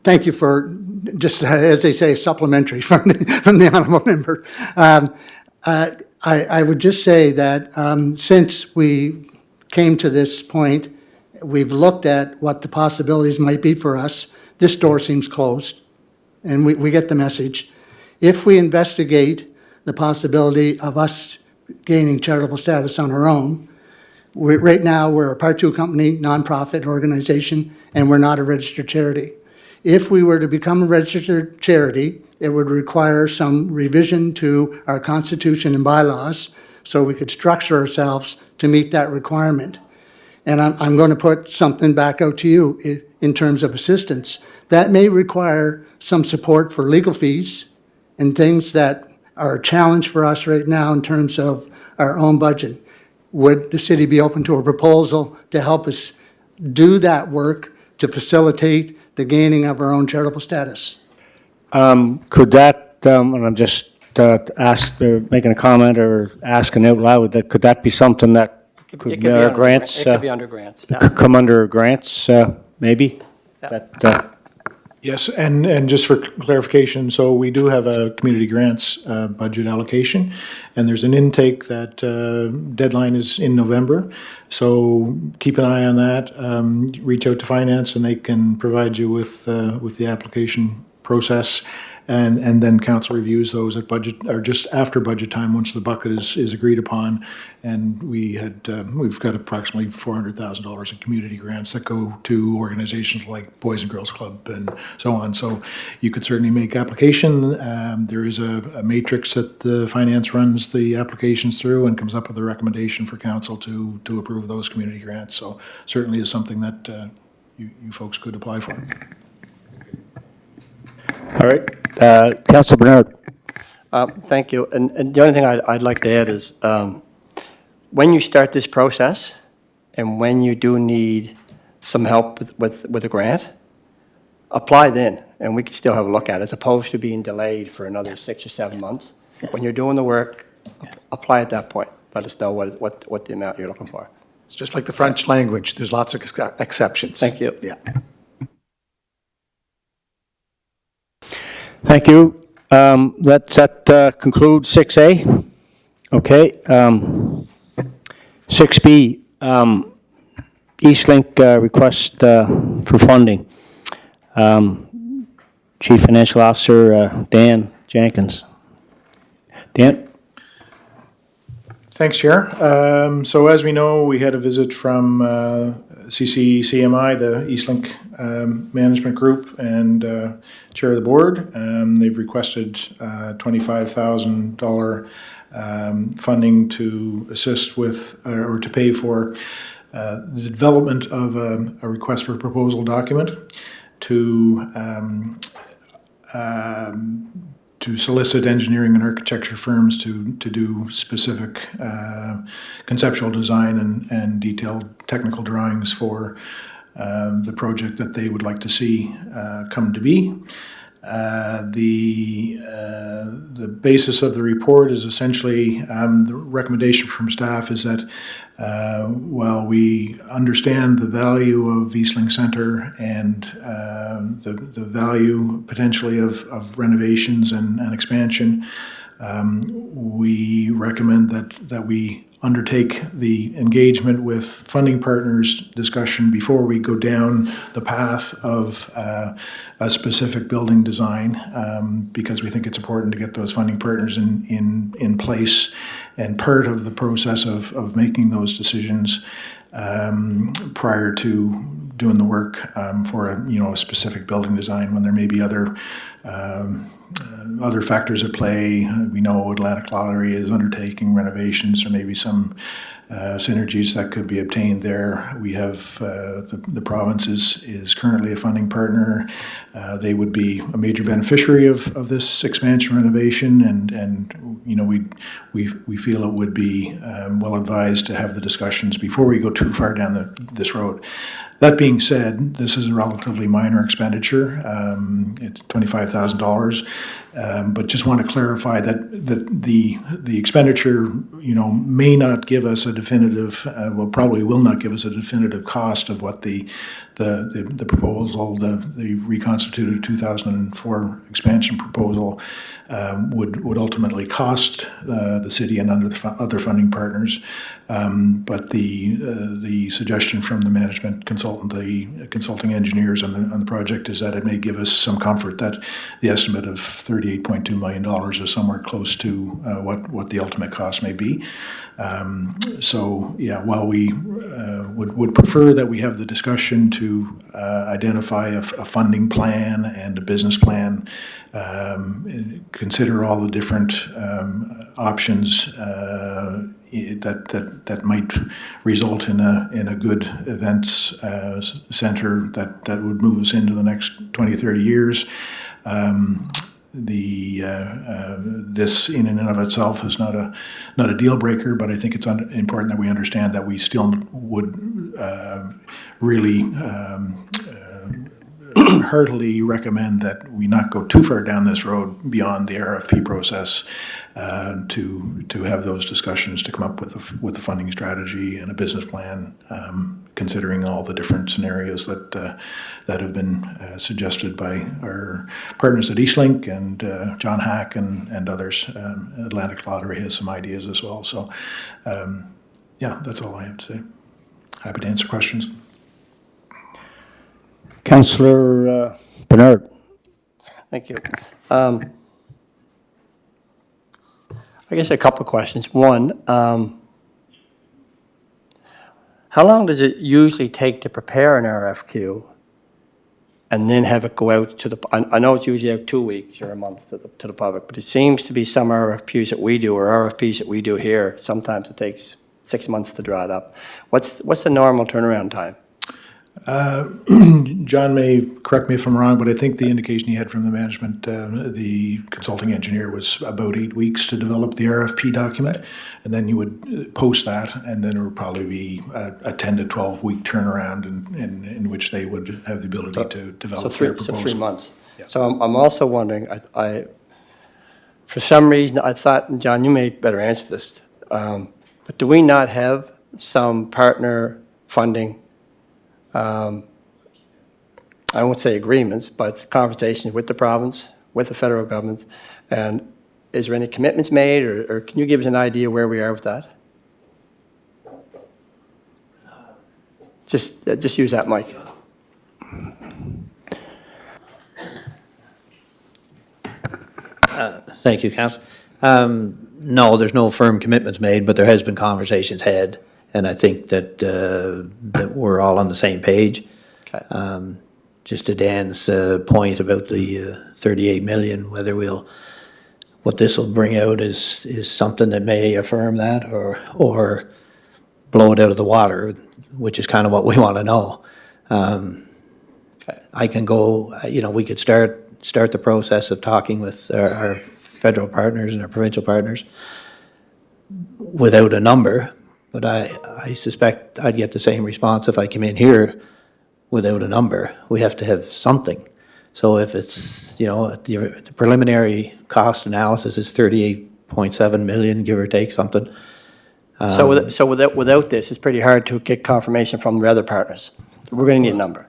Thank you for, just as they say, supplementary from the honourable member. I would just say that since we came to this point, we've looked at what the possibilities might be for us. This door seems closed, and we get the message. If we investigate the possibility of us gaining charitable status on our own, right now, we're a Part 2 company, nonprofit organization, and we're not a registered charity. If we were to become a registered charity, it would require some revision to our constitution and bylaws so we could structure ourselves to meet that requirement. And I'm going to put something back out to you in terms of assistance. That may require some support for legal fees and things that are a challenge for us right now in terms of our own budget. Would the city be open to a proposal to help us do that work to facilitate the gaining of our own charitable status? Could that, and I'm just making a comment or asking out loud, that could that be something that It could could be under grants? It could be under grants, yeah. Could come under grants, maybe? That, Yes, and just for clarification, so we do have a community grants budget allocation, and there's an intake that deadline is in November. So keep an eye on that. Reach out to finance, and they can provide you with the application process. And then council reviews those at budget, or just after budget time, once the bucket is agreed upon. And we've got approximately $400,000 in community grants that go to organizations like Boys and Girls Club and so on. So you could certainly make application. There is a matrix that the finance runs the applications through and comes up with a recommendation for council to approve those community grants. So certainly is something that you folks could apply for. all right. Councilor Bernard. Thank you. And the only thing I'd like to add is, when you start this process, and when you do need some help with a grant, apply then, and we can still have a look at it, as opposed to being delayed for another 6 or 7 months. When you're doing the work, apply at that point. Let us know what the amount you're looking for. It's just like the French language. There's lots of exceptions. Thank you. Yeah. Thank you. That concludes 6A. Okay. 6B, Eastlink request for funding. Chief Financial Officer Dan Jenkins. Dan? Thanks, Chair. So as we know, we had a visit from CCCMI, the Eastlink Management Group, and Chair of the Board. They've requested $25,000 funding to assist with, or to pay for, the development of a request for proposal document to solicit engineering and architecture firms to do specific conceptual design and detailed technical drawings for the project that they would like to see come to be. The basis of the report is essentially the recommendation from staff is that while we understand the value of Eastlink Centre and the value potentially of renovations and expansion, we recommend that we undertake the engagement with funding partners discussion before we go down the path of a specific building design, because we think it's important to get those funding partners in place and part of the process of making those decisions prior to doing the work for a specific building design when there may be other factors at play. We know Atlantic Lottery is undertaking renovations. There may be some synergies that could be obtained there. We have the province is currently a funding partner. They would be a major beneficiary of this expansion renovation, and we feel it would be well advised to have the discussions before we go too far down this road. That being said, this is a relatively minor expenditure. It's $25,000, but just want to clarify that the expenditure, may not give us a definitive, probably will not give us a definitive cost of what the proposal, the reconstituted 2004 expansion proposal would ultimately cost the city and other funding partners. But the suggestion from the management consultant, the consulting engineers on the project, is that it may give us some comfort that the estimate of $38.2 million is somewhere close to what the ultimate cost may be. So, yeah, while we would prefer that we have the discussion to identify a funding plan and a business plan, consider all the different options that might result in a good events center that would move us into the next 20, 30 years. This in and of itself is not a deal breaker, but I think it's important that we understand that we still would really heartily recommend that we not go too far down this road beyond the RFP process to have those discussions to come up with a funding strategy and a business plan, considering all the different scenarios that have been suggested by our partners at Eastlink and John Hack and others. Atlantic Lottery has some ideas as well. So, yeah, that's all I have to say. Happy to answer questions. Councillor Bernard. Thank you. I guess a couple of questions. One, how long does it usually take to prepare an RFQ and then have it go out to the, I know it's usually out 2 weeks or a month to the public, but it seems to be some RFQs that we do or RFPs that we do here, sometimes it takes 6 months to draw it up. What's the normal turnaround time? John may correct me if I'm wrong, but I think the indication he had from the management, the consulting engineer, was about 8 weeks to develop the RFP document, and then you would post that, and then it would probably be a 10 to 12 week turnaround in which they would have the ability to develop their proposal. So 3 months. Yeah. So I'm also wondering, I for some reason, I thought, and John, you may better answer this, but do we not have some partner funding, I won't say agreements, but conversations with the province, with the federal government, and is there any commitments made, or can you give us an idea where we are with that? Just use that mic. Thank you, Council. No, there's no firm commitments made, but there has been conversations had, and I think that that we're all on the same page. Okay. Just to Dan's point about the 38 million, whether what this will bring out is something that may affirm that or blow it out of the water, which is kind of what we want to know. Okay. I can go, we could start the process of talking with our federal partners and our provincial partners without a number, but I suspect I'd get the same response if I came in here without a number. We have to have something. So if it's, the preliminary cost analysis is 38.7 million, give or take something. So without this, it's pretty hard to get confirmation from the other partners. We're going to need a number.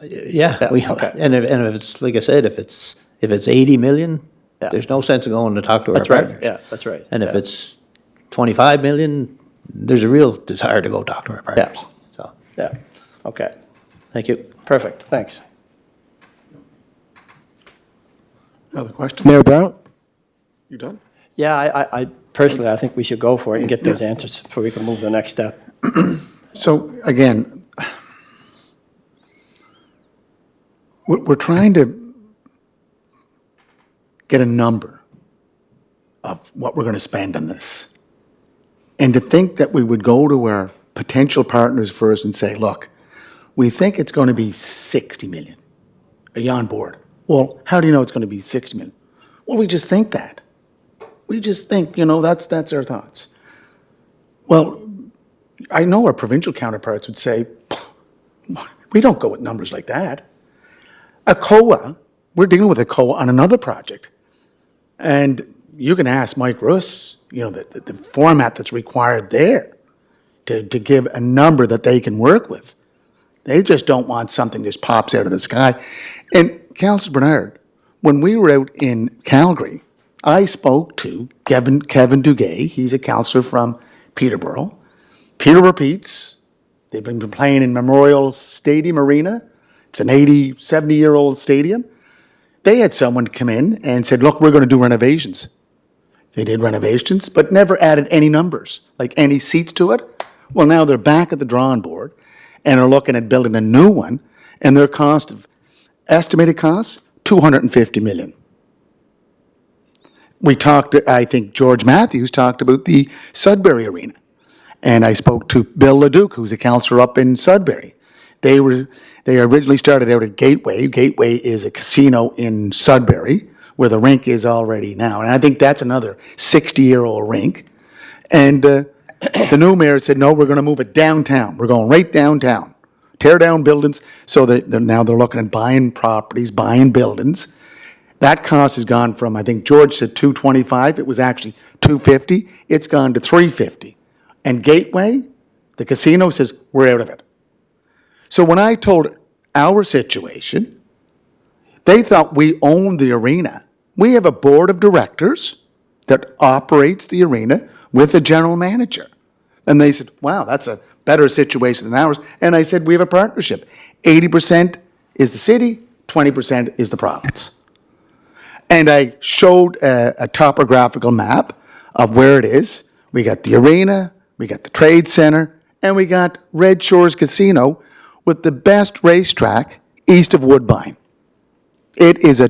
Yeah, okay. and if it's, like I said, if it's 80 million, Yeah. there's no sense of going to talk to our That's right. partners. Yeah, that's right. And if Yeah. it's 25 million, there's a real desire to go talk to our partners. So, Yeah, okay, thank you. perfect, thanks. Other question? Mayor Brown? You done? Yeah, I personally, I think we should go for it and get those answers before we can move to the next step. So again, we're trying to get a number of what we're going to spend on this. And to think that we would go to our potential partners first and say, look, we think it's going to be 60 million. Are you on board? Well, how do you know it's going to be 60 million? Well, we just think that. We just think, that's our thoughts. Well, I know our provincial counterparts would say, we don't go with numbers like that. A COA, we're dealing with a COA on another project. And you can ask Mike Russ, the format that's required there to give a number that they can work with. They just don't want something that just pops out of the sky. And Councillor Bernard, when we were out in Calgary, I spoke to Kevin Duguay. He's a councillor from Peterborough. Peter repeats. They've been playing in Memorial Stadium Arena. It's an 80, 70-year-old stadium. They had someone come in and said, look, we're going to do renovations. They did renovations, but never added any numbers, like any seats to it. Well, now they're back at the drawing board and are looking at building a new one, and their estimated cost, $250 million. We talked, I think George Matthews talked about the Sudbury Arena. And I spoke to Bill Leduc, who's a councillor up in Sudbury. They originally started out at Gateway. Gateway is a casino in Sudbury, where the rink is already now. And I think that's another 60-year-old rink. And the new mayor said, no, we're going to move it downtown. We're going right downtown. Tear down buildings. So now they're looking at buying properties, buying buildings. That cost has gone from, I think George said 225. It was actually 250. It's gone to 350. And Gateway, the casino, says, we're out of it. So when I told our situation, they thought we owned the arena. We have a board of directors that operates the arena with a general manager. And they said, wow, that's a better situation than ours. And I said, we have a partnership. 80% is the city, 20% is the province. And I showed a topographical map of where it is. We got the arena, we got the trade center, and we got Red Shores Casino with the best racetrack east of Woodbine. It is a,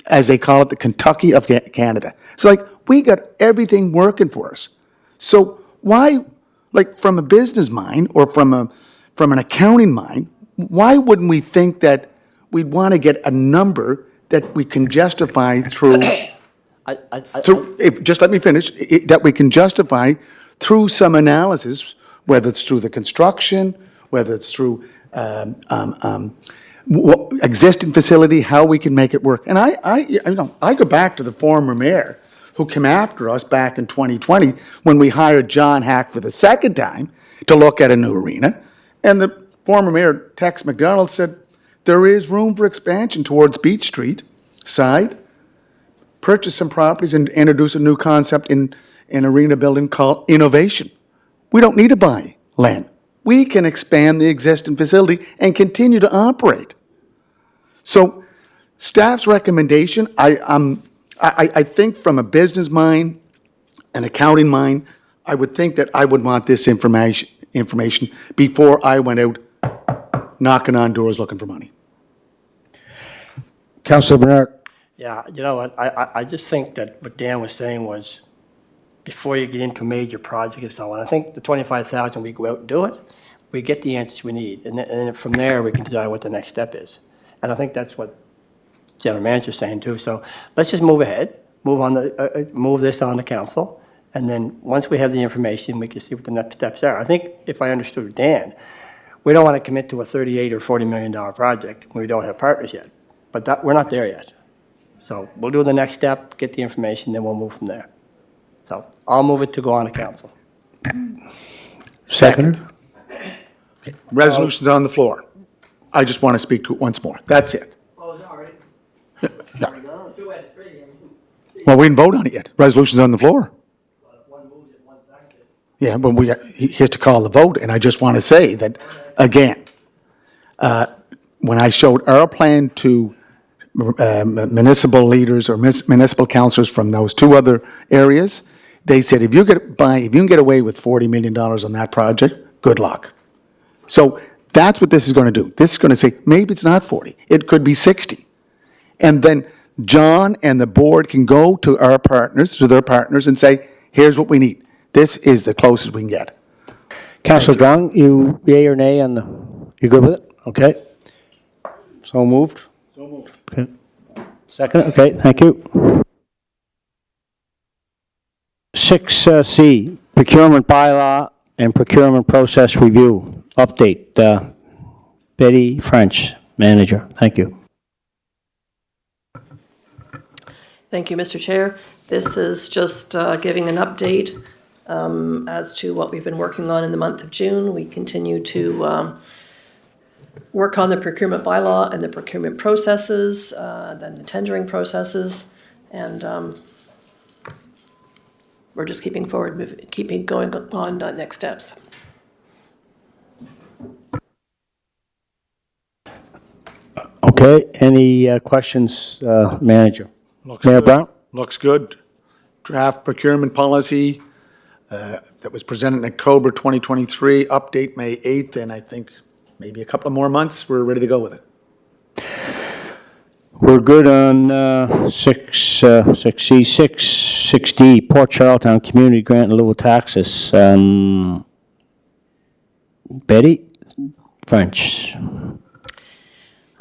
as they call it, the Kentucky of Canada. It's like, we got everything working for us. So why, like from a business mind or from an accounting mind, why wouldn't we think that we'd want to get a number that we can justify through, just let me finish, that we can justify through some analysis, whether it's through the construction, whether it's through existing facility, how we can make it work. And I go back to the former mayor who came after us back in 2020 when we hired John Hack for the second time to look at a new arena. And the former mayor, Tex McDonald, said, there is room for expansion towards Beach Street side, purchase some properties and introduce a new concept in an arena building called innovation. We don't need to buy land. We can expand the existing facility and continue to operate. So staff's recommendation, I think from a business mind, an accounting mind, I would think that I would want this information before I went out knocking on doors looking for money. Councillor Bernard. Yeah, you know what, I just think that what Dan was saying was, before you get into a major project and so on, I think the 25,000, we go out and do it, we get the answers we need, and then from there, we can decide what the next step is. And I think that's what General Manager's saying too, so let's just move ahead, move this on to council, and then once we have the information, we can see what the next steps are. I think, if I understood Dan, we don't want to commit to a $38 or $40 million project when we don't have partners yet, but we're not there yet. So we'll do the next step, get the information, then we'll move from there. So I'll move it to go on to council. Second. Resolution's on the floor. I just want to speak to it once more. That's it. Oh, it's already. Yeah. 2 out of 3. Well, we didn't vote on it yet. Resolution's on the floor. One moves it, one seconds it. Yeah, but he has to call the vote, and I just want to say that, again, when I showed our plan to municipal leaders or municipal councillors from those two other areas, they said, if you can get away with $40 million on that project, good luck. So that's what this is going to do. This is going to say, maybe it's not 40, it could be 60. And then John and the board can go to our partners, to their partners, and say, here's what we need. This is the closest we can get. Councillor Drung, you yea or nay on the, you good with it? Okay. So moved? So moved. Okay. Second, okay, thank you. 6C, procurement bylaw and procurement process review. Update, Betty French, manager. Thank you. Thank you, Mr. Chair. This is just giving an update as to what we've been working on in the month of June. We continue to work on the procurement bylaw and the procurement processes, then the tendering processes, and we're just keeping forward, keeping going on next steps. Okay, any questions, Manager? Looks Mayor good. Brown? Looks good. Draft procurement policy that was presented in October 2023, update May 8th, and I think maybe a couple of more months, we're ready to go with it. We're good on 6C, 6D, Port Charlottetown Community Grant in lieu of taxes. Betty? French.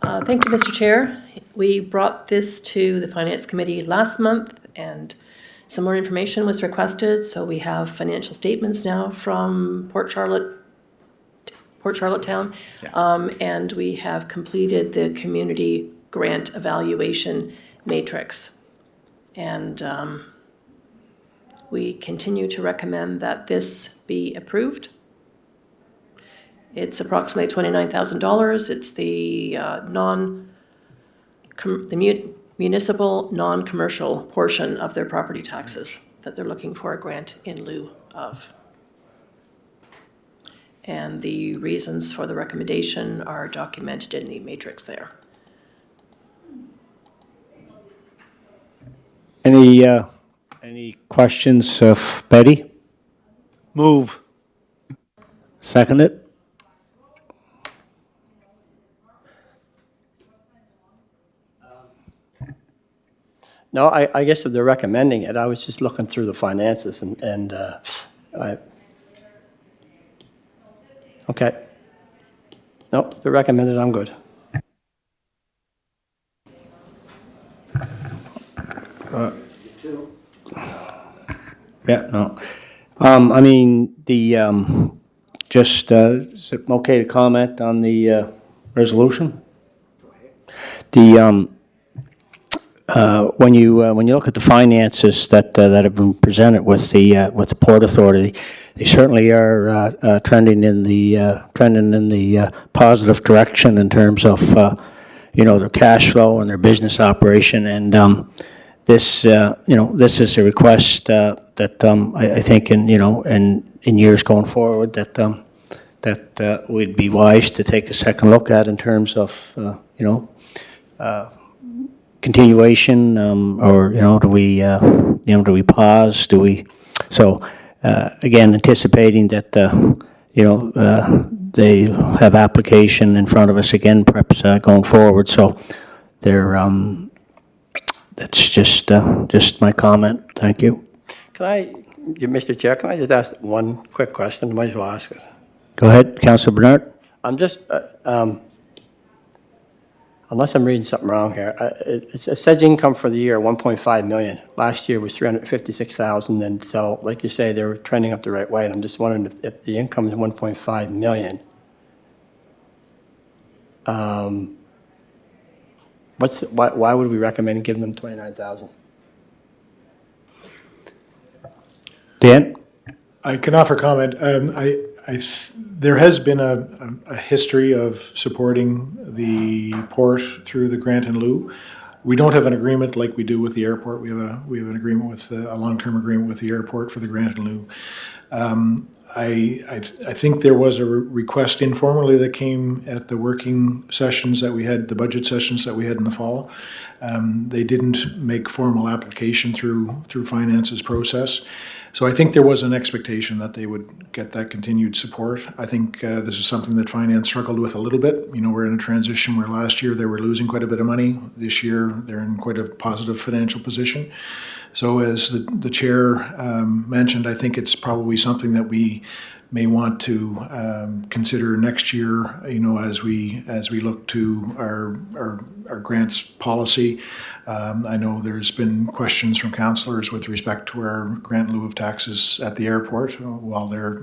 Thank you, Mr. Chair. We brought this to the Finance Committee last month, and some more information was requested, so we have financial statements now from Port Charlottetown. And we have completed the community grant evaluation matrix. And we continue to recommend that this be approved. It's approximately $29,000. It's the municipal, non-commercial portion of their property taxes that they're looking for a grant in lieu of. And the reasons for the recommendation are documented in the matrix there. Any questions of Betty? Move. Second it? No, I guess if they're recommending it, I was just looking through the finances and okay. No, they're recommended, I'm good. Yeah, no. I mean, is it okay to comment on the resolution? When you look at the finances that have been presented with the Port Authority, they certainly are trending in the positive direction in terms of their cash flow and their business operation. And this this is a request that I think in years going forward that would be wise to take a second look at in terms of continuation, or do we pause? Again, anticipating that they have application in front of us again, perhaps going forward. So that's just my comment. Thank you. Mr. Chair, can I just ask one quick question? I might as well ask it. Go ahead, Councillor Bernard. I'm just, unless I'm reading something wrong here, it says income for the year, 1.5 million. Last year was 356,000, and so, like you say, they were trending up the right way, and I'm just wondering if the income is 1.5 million. Why would we recommend giving them 29,000? Dan? I can offer comment. There has been a history of supporting the port through the grant in lieu. We don't have an agreement like we do with the airport. We have an agreement with a long-term agreement with the airport for the grant in lieu. I think there was a request informally that came at the working sessions that we had, the budget sessions that we had in the fall. They didn't make formal application through finance's process. So I think there was an expectation that they would get that continued support. I think this is something that finance struggled with a little bit. We're in a transition where last year they were losing quite a bit of money. This year they're in quite a positive financial position. So as the chair mentioned, I think it's probably something that we may want to consider next year, as we look to our grants policy. I know there's been questions from councillors with respect to our grant in lieu of taxes at the airport. While they're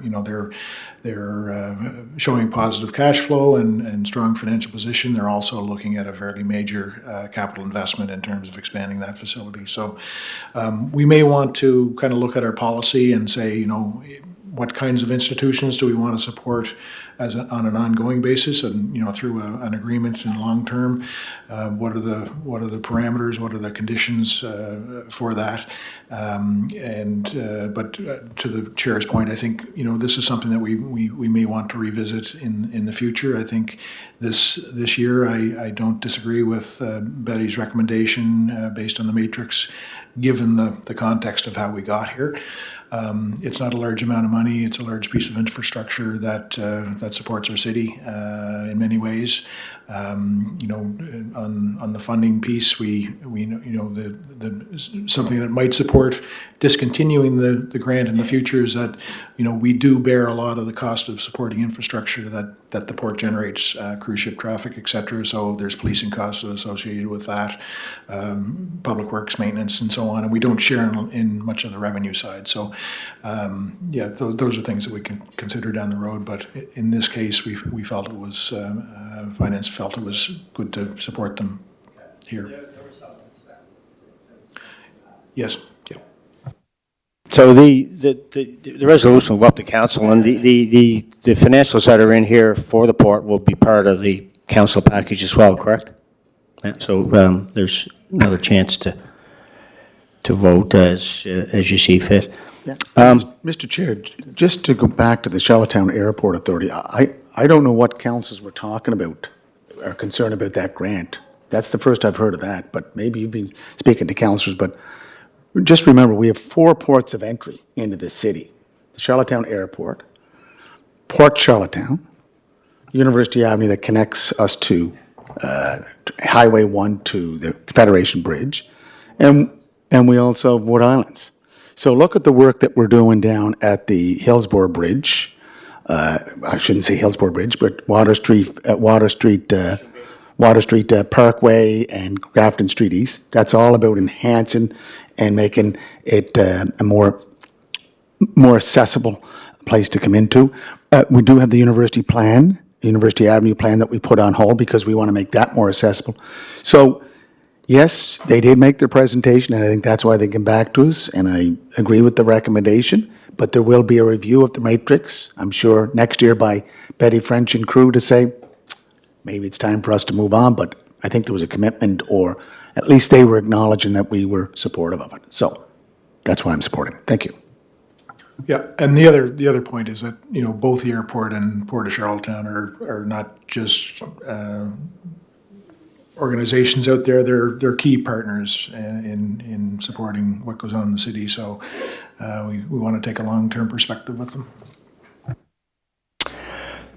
showing positive cash flow and strong financial position, they're also looking at a fairly major capital investment in terms of expanding that facility. So we may want to kind of look at our policy and say, what kinds of institutions do we want to support on an ongoing basis, and through an agreement in long term. What are the parameters? What are the conditions for that? But to the chair's point, I think this is something that we may want to revisit in the future. I think this year I don't disagree with Betty's recommendation based on the matrix, given the context of how we got here. It's not a large amount of money. It's a large piece of infrastructure that supports our city in many ways. On the funding piece, we something that might support discontinuing the grant in the future is that we do bear a lot of the cost of supporting infrastructure that the port generates, cruise ship traffic, et cetera. So there's policing costs associated with that, public works maintenance, and so on. And we don't share in much of the revenue side. So those are things that we can consider down the road. But in this case, we felt it was finance felt it was good to support them here. Yes. Yeah. So the resolution will go up to council, and the financials that are in here for the port will be part of the council package as well, correct? Yeah, so there's another chance to vote as you see fit. Yeah. Mr. Chair, just to go back to the Charlottetown Airport Authority, I don't know what councils were talking about or concerned about that grant. That's the first I've heard of that, but maybe you've been speaking to councillors. But just remember, we have 4 ports of entry into the city: the Charlottetown Airport, Port Charlottetown, University Avenue that connects us to Highway 1 to the Federation Bridge, and we also have Wood Islands. So look at the work that we're doing down at the Hillsborough Bridge. I shouldn't say Hillsborough Bridge, but Water Street Parkway and Grafton Street East. That's all about enhancing and making it a more accessible place to come into. We do have the University Avenue plan that we put on hold because we want to make that more accessible. So yes, they did make their presentation, and I think that's why they came back to us, and I agree with the recommendation, but there will be a review of the matrix, I'm sure, next year by Betty French and crew to say, maybe it's time for us to move on, but I think there was a commitment, or at least they were acknowledging that we were supportive of it. So that's why I'm supporting it. Thank you. Yeah, and the other point is that both the airport and Port of Charlottetown are not just organizations out there. They're key partners in supporting what goes on in the city. So we want to take a long-term perspective with them.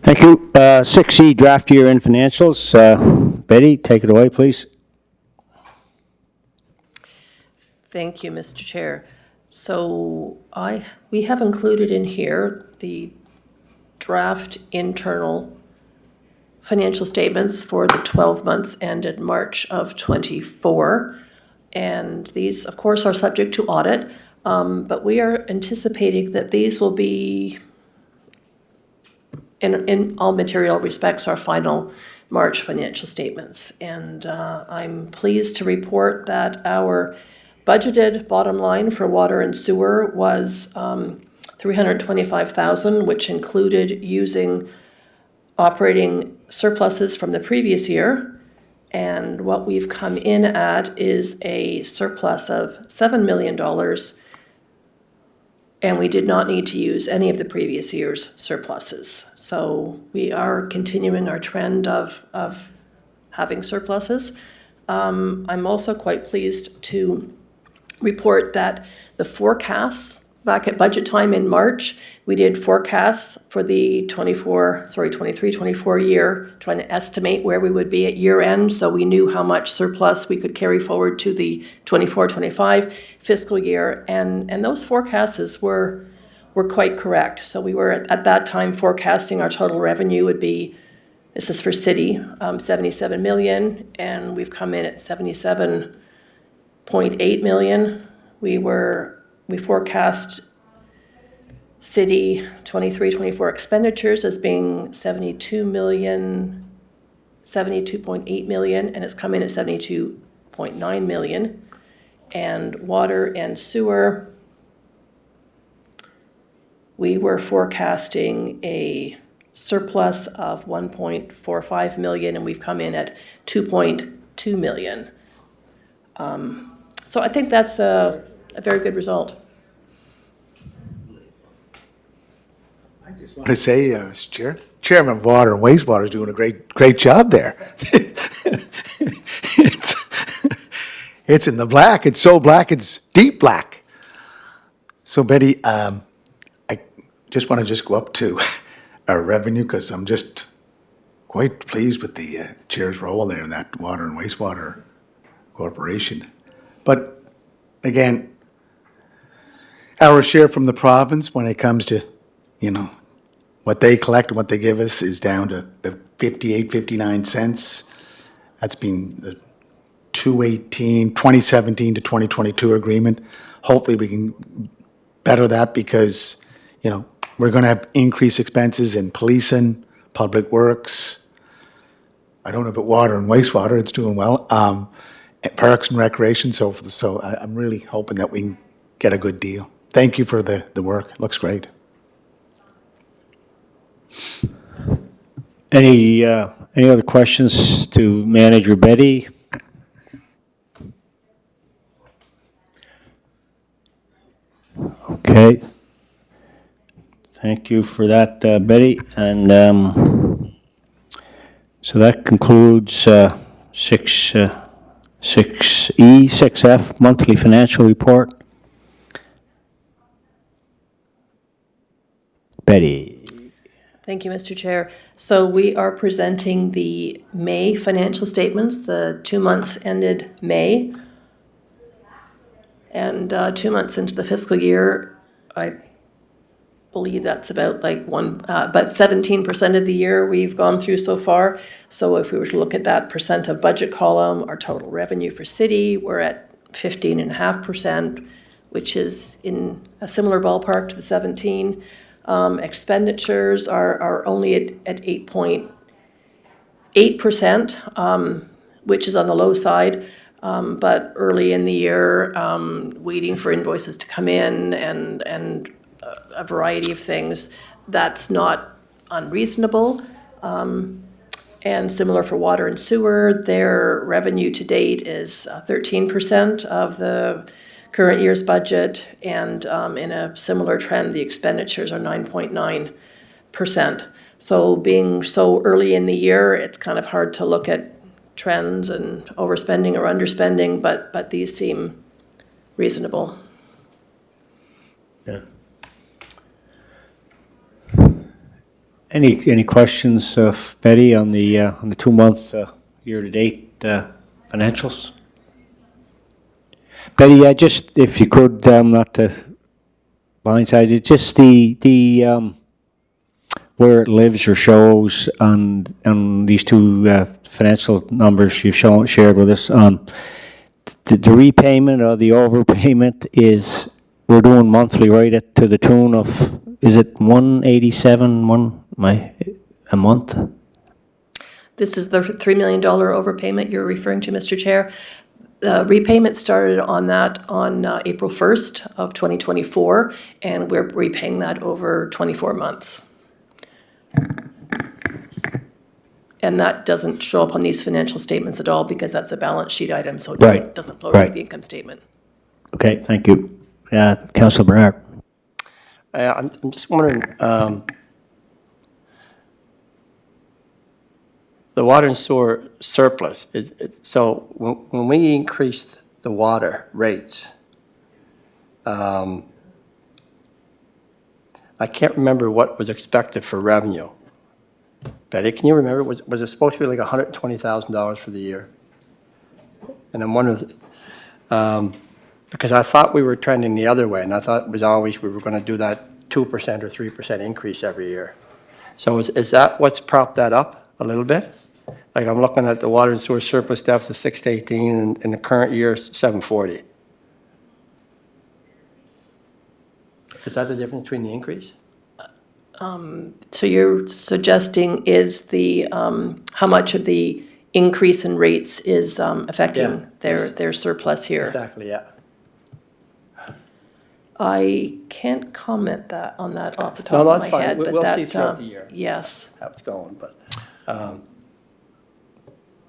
Thank you. 6C, draft year-end financials. Betty, take it away, please. Thank you, Mr. Chair. So we have included in here the draft internal financial statements for the 12 months ended March of '24. And these, of course, are subject to audit, but we are anticipating that these will be, in all material respects, our final March financial statements. And I'm pleased to report that our budgeted bottom line for water and sewer was $325,000, which included using operating surpluses from the previous year. And what we've come in at is a surplus of $7 million. And we did not need to use any of the previous year's surpluses. So we are continuing our trend of having surpluses. I'm also quite pleased to report that the forecasts back at budget time in March, we did forecasts for the 23-24 year, trying to estimate where we would be at year end, so we knew how much surplus we could carry forward to the 24-25 fiscal year, and those forecasts were quite correct. So we were at that time forecasting our total revenue would be, this is for city, 77 million, and we've come in at 77.8 million. We forecast city 23-24 expenditures as being 72.8 million, and it's come in at 72.9 million. And water and sewer, we were forecasting a surplus of 1.45 million, and we've come in at 2.2 million. So I think that's a very good result. Want to say, Mr. Chairman of Water and Wastewater is doing a great job there. It's, it's in the black. It's so black, it's deep black. So Betty, I just want to go up to our revenue because I'm just quite pleased with the chair's role there in that Water and Wastewater Corporation. But again, our share from the province when it comes to, what they collect and what they give us is down to 58, 59 cents. That's been the 2017 to 2022 agreement. Hopefully we can better that because, we're going to have increased expenses in policing, public works. I don't know about water and wastewater, it's doing well. Parks and recreation, so forth. So I'm really hoping that we can get a good deal. Thank you for the work. It looks great. Any other questions to Manager Betty? Okay. Thank you for that, Betty. And so that concludes 6E, 6F, monthly financial report. Betty. Thank you, Mr. Chair. So we are presenting the May financial statements, the 2 months ended May. And 2 months into the fiscal year, I believe that's about about 17% of the year we've gone through so far. So if we were to look at that percent of budget column, our total revenue for city, we're at 15.5%, which is in a similar ballpark to the 17. Expenditures are only at 8.8%, which is on the low side. But early in the year, waiting for invoices to come in and a variety of things, that's not unreasonable. And similar for water and sewer, their revenue to date is 13% of the current year's budget, and in a similar trend, the expenditures are 9.9%. So being so early in the year, it's kind of hard to look at trends and overspending or underspending, but these seem reasonable. Yeah. Any questions of Betty on the 2 month year-to-date financials? Betty, just if you could, not to blindside you, just the where it lives or shows on these two financial numbers you've shared with us. The repayment or the overpayment is we're doing monthly, right, to the tune of, is it 187 a month? This is the $3 million overpayment you're referring to, Mr. Chair. The repayment started on that on April 1st of 2024, and we're repaying that over 24 months. And that doesn't show up on these financial statements at all because that's a balance sheet item, so it doesn't flow into the income statement. Okay, thank you. Councilor Bernard. I'm just wondering, the water and sewer surplus, so when we increased the water rates, I can't remember what was expected for revenue. Betty, can you remember? Was it supposed to be like $120,000 for the year? And I'm wondering, because I thought we were trending the other way, and I thought it was always we were going to do that 2% or 3% increase every year. So is that what's propped that up a little bit? Like I'm looking at the water and sewer surplus deficit 618, and in the current year 740. Is that the difference between the increase? So you're suggesting is the how much of the increase in rates is affecting their surplus here? Exactly, yeah. I can't comment on that off the No, top of my that's fine. head, but We'll that. see throughout the year. Yes. How it's going, but,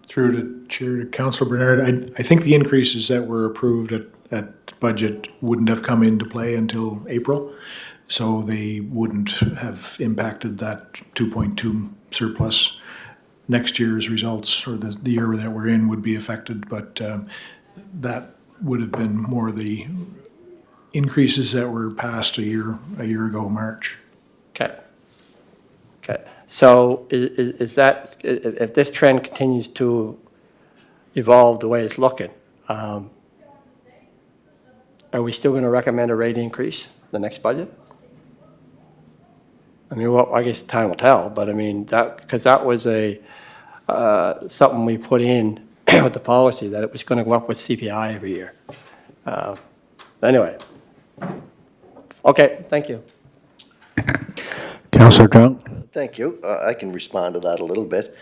Through to Chair to Councillor Bernard, I think the increases that were approved at budget wouldn't have come into play until April, so they wouldn't have impacted that 2.2 surplus. Next year's results, or the year that we're in, would be affected, but that would have been more the increases that were passed a year ago, March. okay. Okay, so is that, if this trend continues to evolve the way it's looking, are we still going to recommend a rate increase the next budget? I mean, well, I guess time will tell, but I mean, because that was something we put in with the policy, that it was going to go up with CPI every year. Anyway. Okay, thank you. Councillor Drunk? Thank you. I can respond to that a little bit.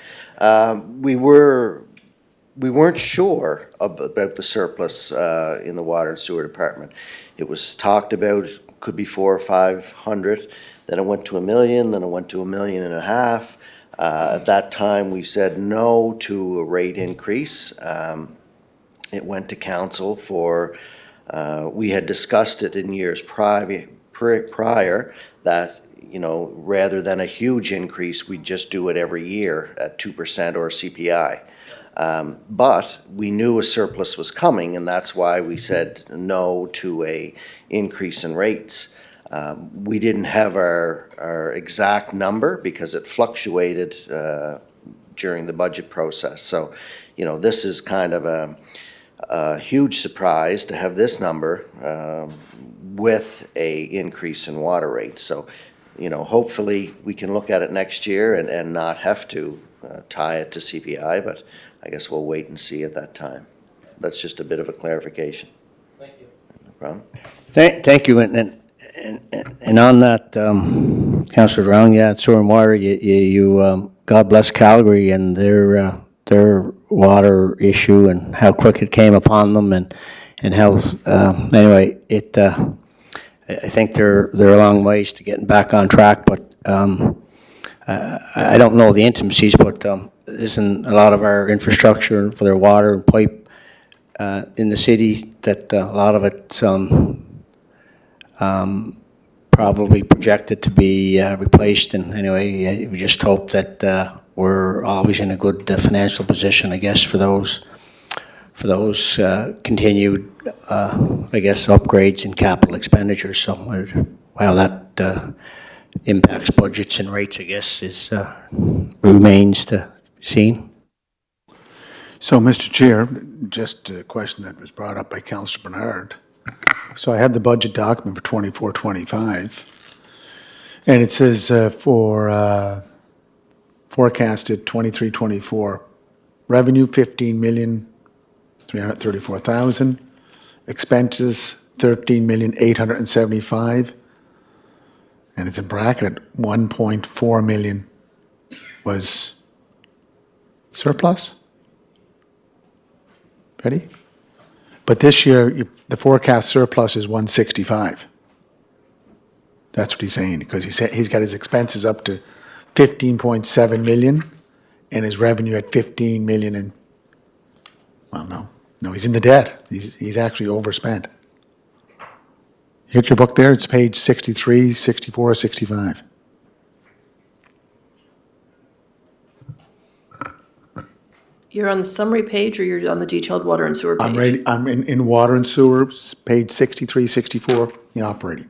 We weren't sure about the surplus in the water and sewer department. It was talked about, could be 400 or 500, then it went to $1 million, then it went to $1.5 million. At that time, we said no to a rate increase. It went to council for, we had discussed it in years prior that, you know, rather than a huge increase, we'd just do it every year at 2% or CPI. But we knew a surplus was coming, and that's why we said no to a increase in rates. We didn't have our exact number because it fluctuated during the budget process. So, you know, this is kind of a huge surprise to have this number with a increase in water rates. So, you know, hopefully we can look at it next year and not have to tie it to CPI, but I guess we'll wait and see at that time. That's just a bit of a clarification. Thank you. No problem. Thank you, and on that, Councillor Drown, yeah, sewer and water, you God bless Calgary and their water issue and how quick it came upon them and how, anyway, I think they're a long ways to getting back on track, but I don't know the intimacies, but isn't a lot of our infrastructure for their water and pipe in the city, that a lot of it's probably projected to be replaced, and anyway, we just hope that we're always in a good financial position, I guess, for those continued, I guess, upgrades and capital expenditures. So while that impacts budgets and rates, I guess, remains to be seen. So, Mr. Chair, just a question that was brought up by Councillor Bernard. So I have the budget document for 24-25, and it says for forecasted 23-24 revenue, 15,334,000, expenses 13,875,000, and it's in bracket 1.4 million was surplus. Ready? But this year, the forecast surplus is 165. That's what he's saying, because he's got his expenses up to 15.7 million and his revenue at 15 million and, well, no, he's in the debt. He's actually overspent. You hit your book there, it's page 63, 64, 65. You're on the summary page or you're on the detailed water and sewer page? I'm in water and sewer, page 63, 64, the operating.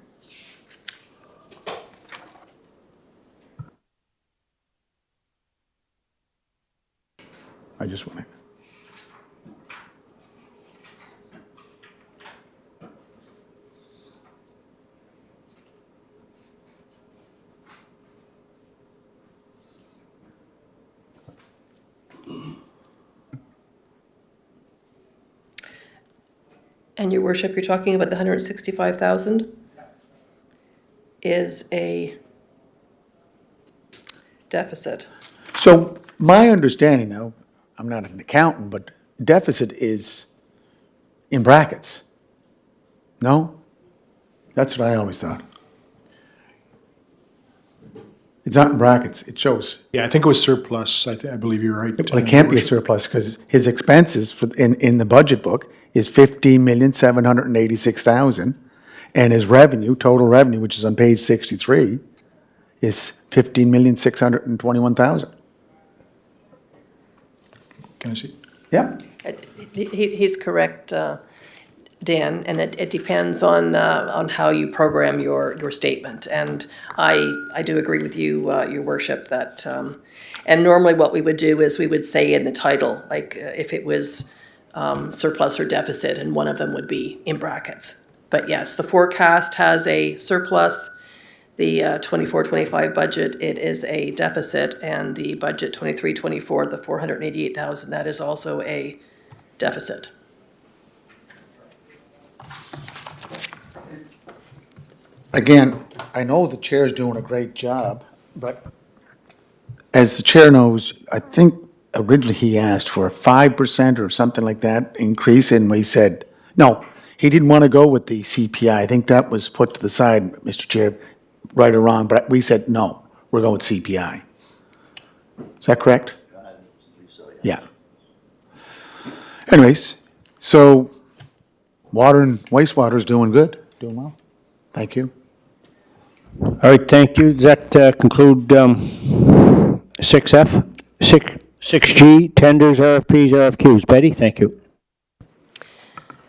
I just want to. And your worship, you're talking about the 165,000 is a deficit. So my understanding now, I'm not an accountant, but deficit is in brackets. No? That's what I always thought. It's not in brackets, it shows. Yeah, I think it was surplus. I believe you're right. Well, it can't be a surplus because his expenses in the budget book is 15,786,000, and his revenue, total revenue, which is on page 63, is 15,621,000. Can I see? Yeah. He's correct, Dan, and it depends on how you program your statement. And I do agree with you, Your Worship, that, and normally what we would do is we would say in the title, like if it was surplus or deficit, and one of them would be in brackets. But yes, the forecast has a surplus. The 24-25 budget, it is a deficit, and the budget 23-24, the 488,000, that is also a deficit. Again, I know the chair's doing a great job, but as the chair knows, I think originally he asked for a 5% or something like that increase, and we said, no, he didn't want to go with the CPI. I think that was put to the side, Mr. Chair, right or wrong, but we said, no, we're going with CPI. Is that correct? I believe so, Yeah. Anyways, so water and wastewater is doing good, doing well. Thank you. All right, thank you. Does that conclude 6F, 6G, tenders, RFPs, RFQs? Betty, thank you.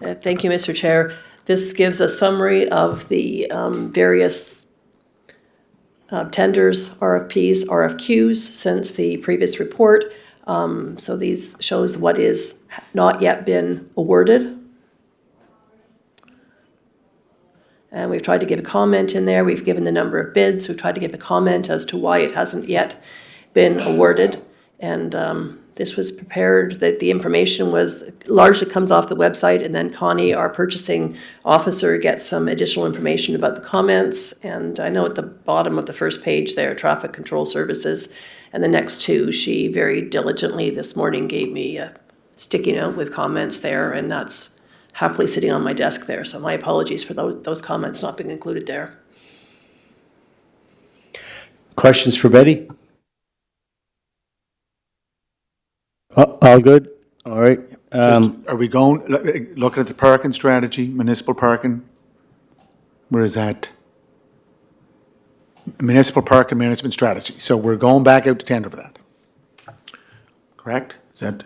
Thank you, Mr. Chair. This gives a summary of the various tenders, RFPs, RFQs since the previous report. So these shows what is not yet been awarded. And we've tried to give a comment in there. We've given the number of bids. We've tried to give a comment as to why it hasn't yet been awarded. And this was prepared, that the information was largely comes off the website, and then Connie, our purchasing officer, gets some additional information about the comments. And I know at the bottom of the first page there, traffic control services, and the next two, she very diligently this morning gave me a sticky note with comments there, and that's happily sitting on my desk there. So my apologies for those comments not being included there. Questions for Betty? All good? All right. Are we going, looking at the parking strategy, municipal parking? Where is that? Municipal parking management strategy. So we're going back out to tender for that. Correct? Is that?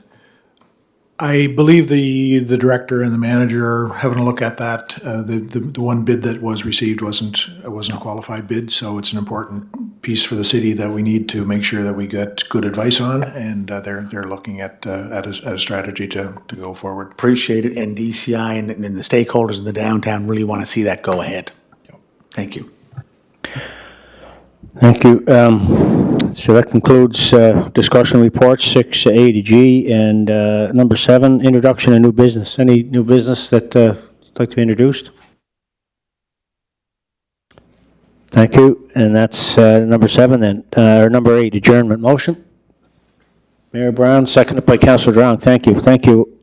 I believe the director and the manager are having a look at that. The one bid that was received wasn't a qualified bid, so it's an important piece for the city that we need to make sure that we get good advice on, and they're looking at a strategy to go forward. Appreciate it, and DCI and the stakeholders in the downtown really want to see that go ahead. Yep. Thank you. Thank you. So that concludes discussion reports, 6A to G, and number 7, introduction of new business. Any new business that would like to be introduced? Thank you, and that's number 7 then. Number 8, adjournment motion. Mayor Brown, seconded by Councillor Drown. Thank you. Thank you.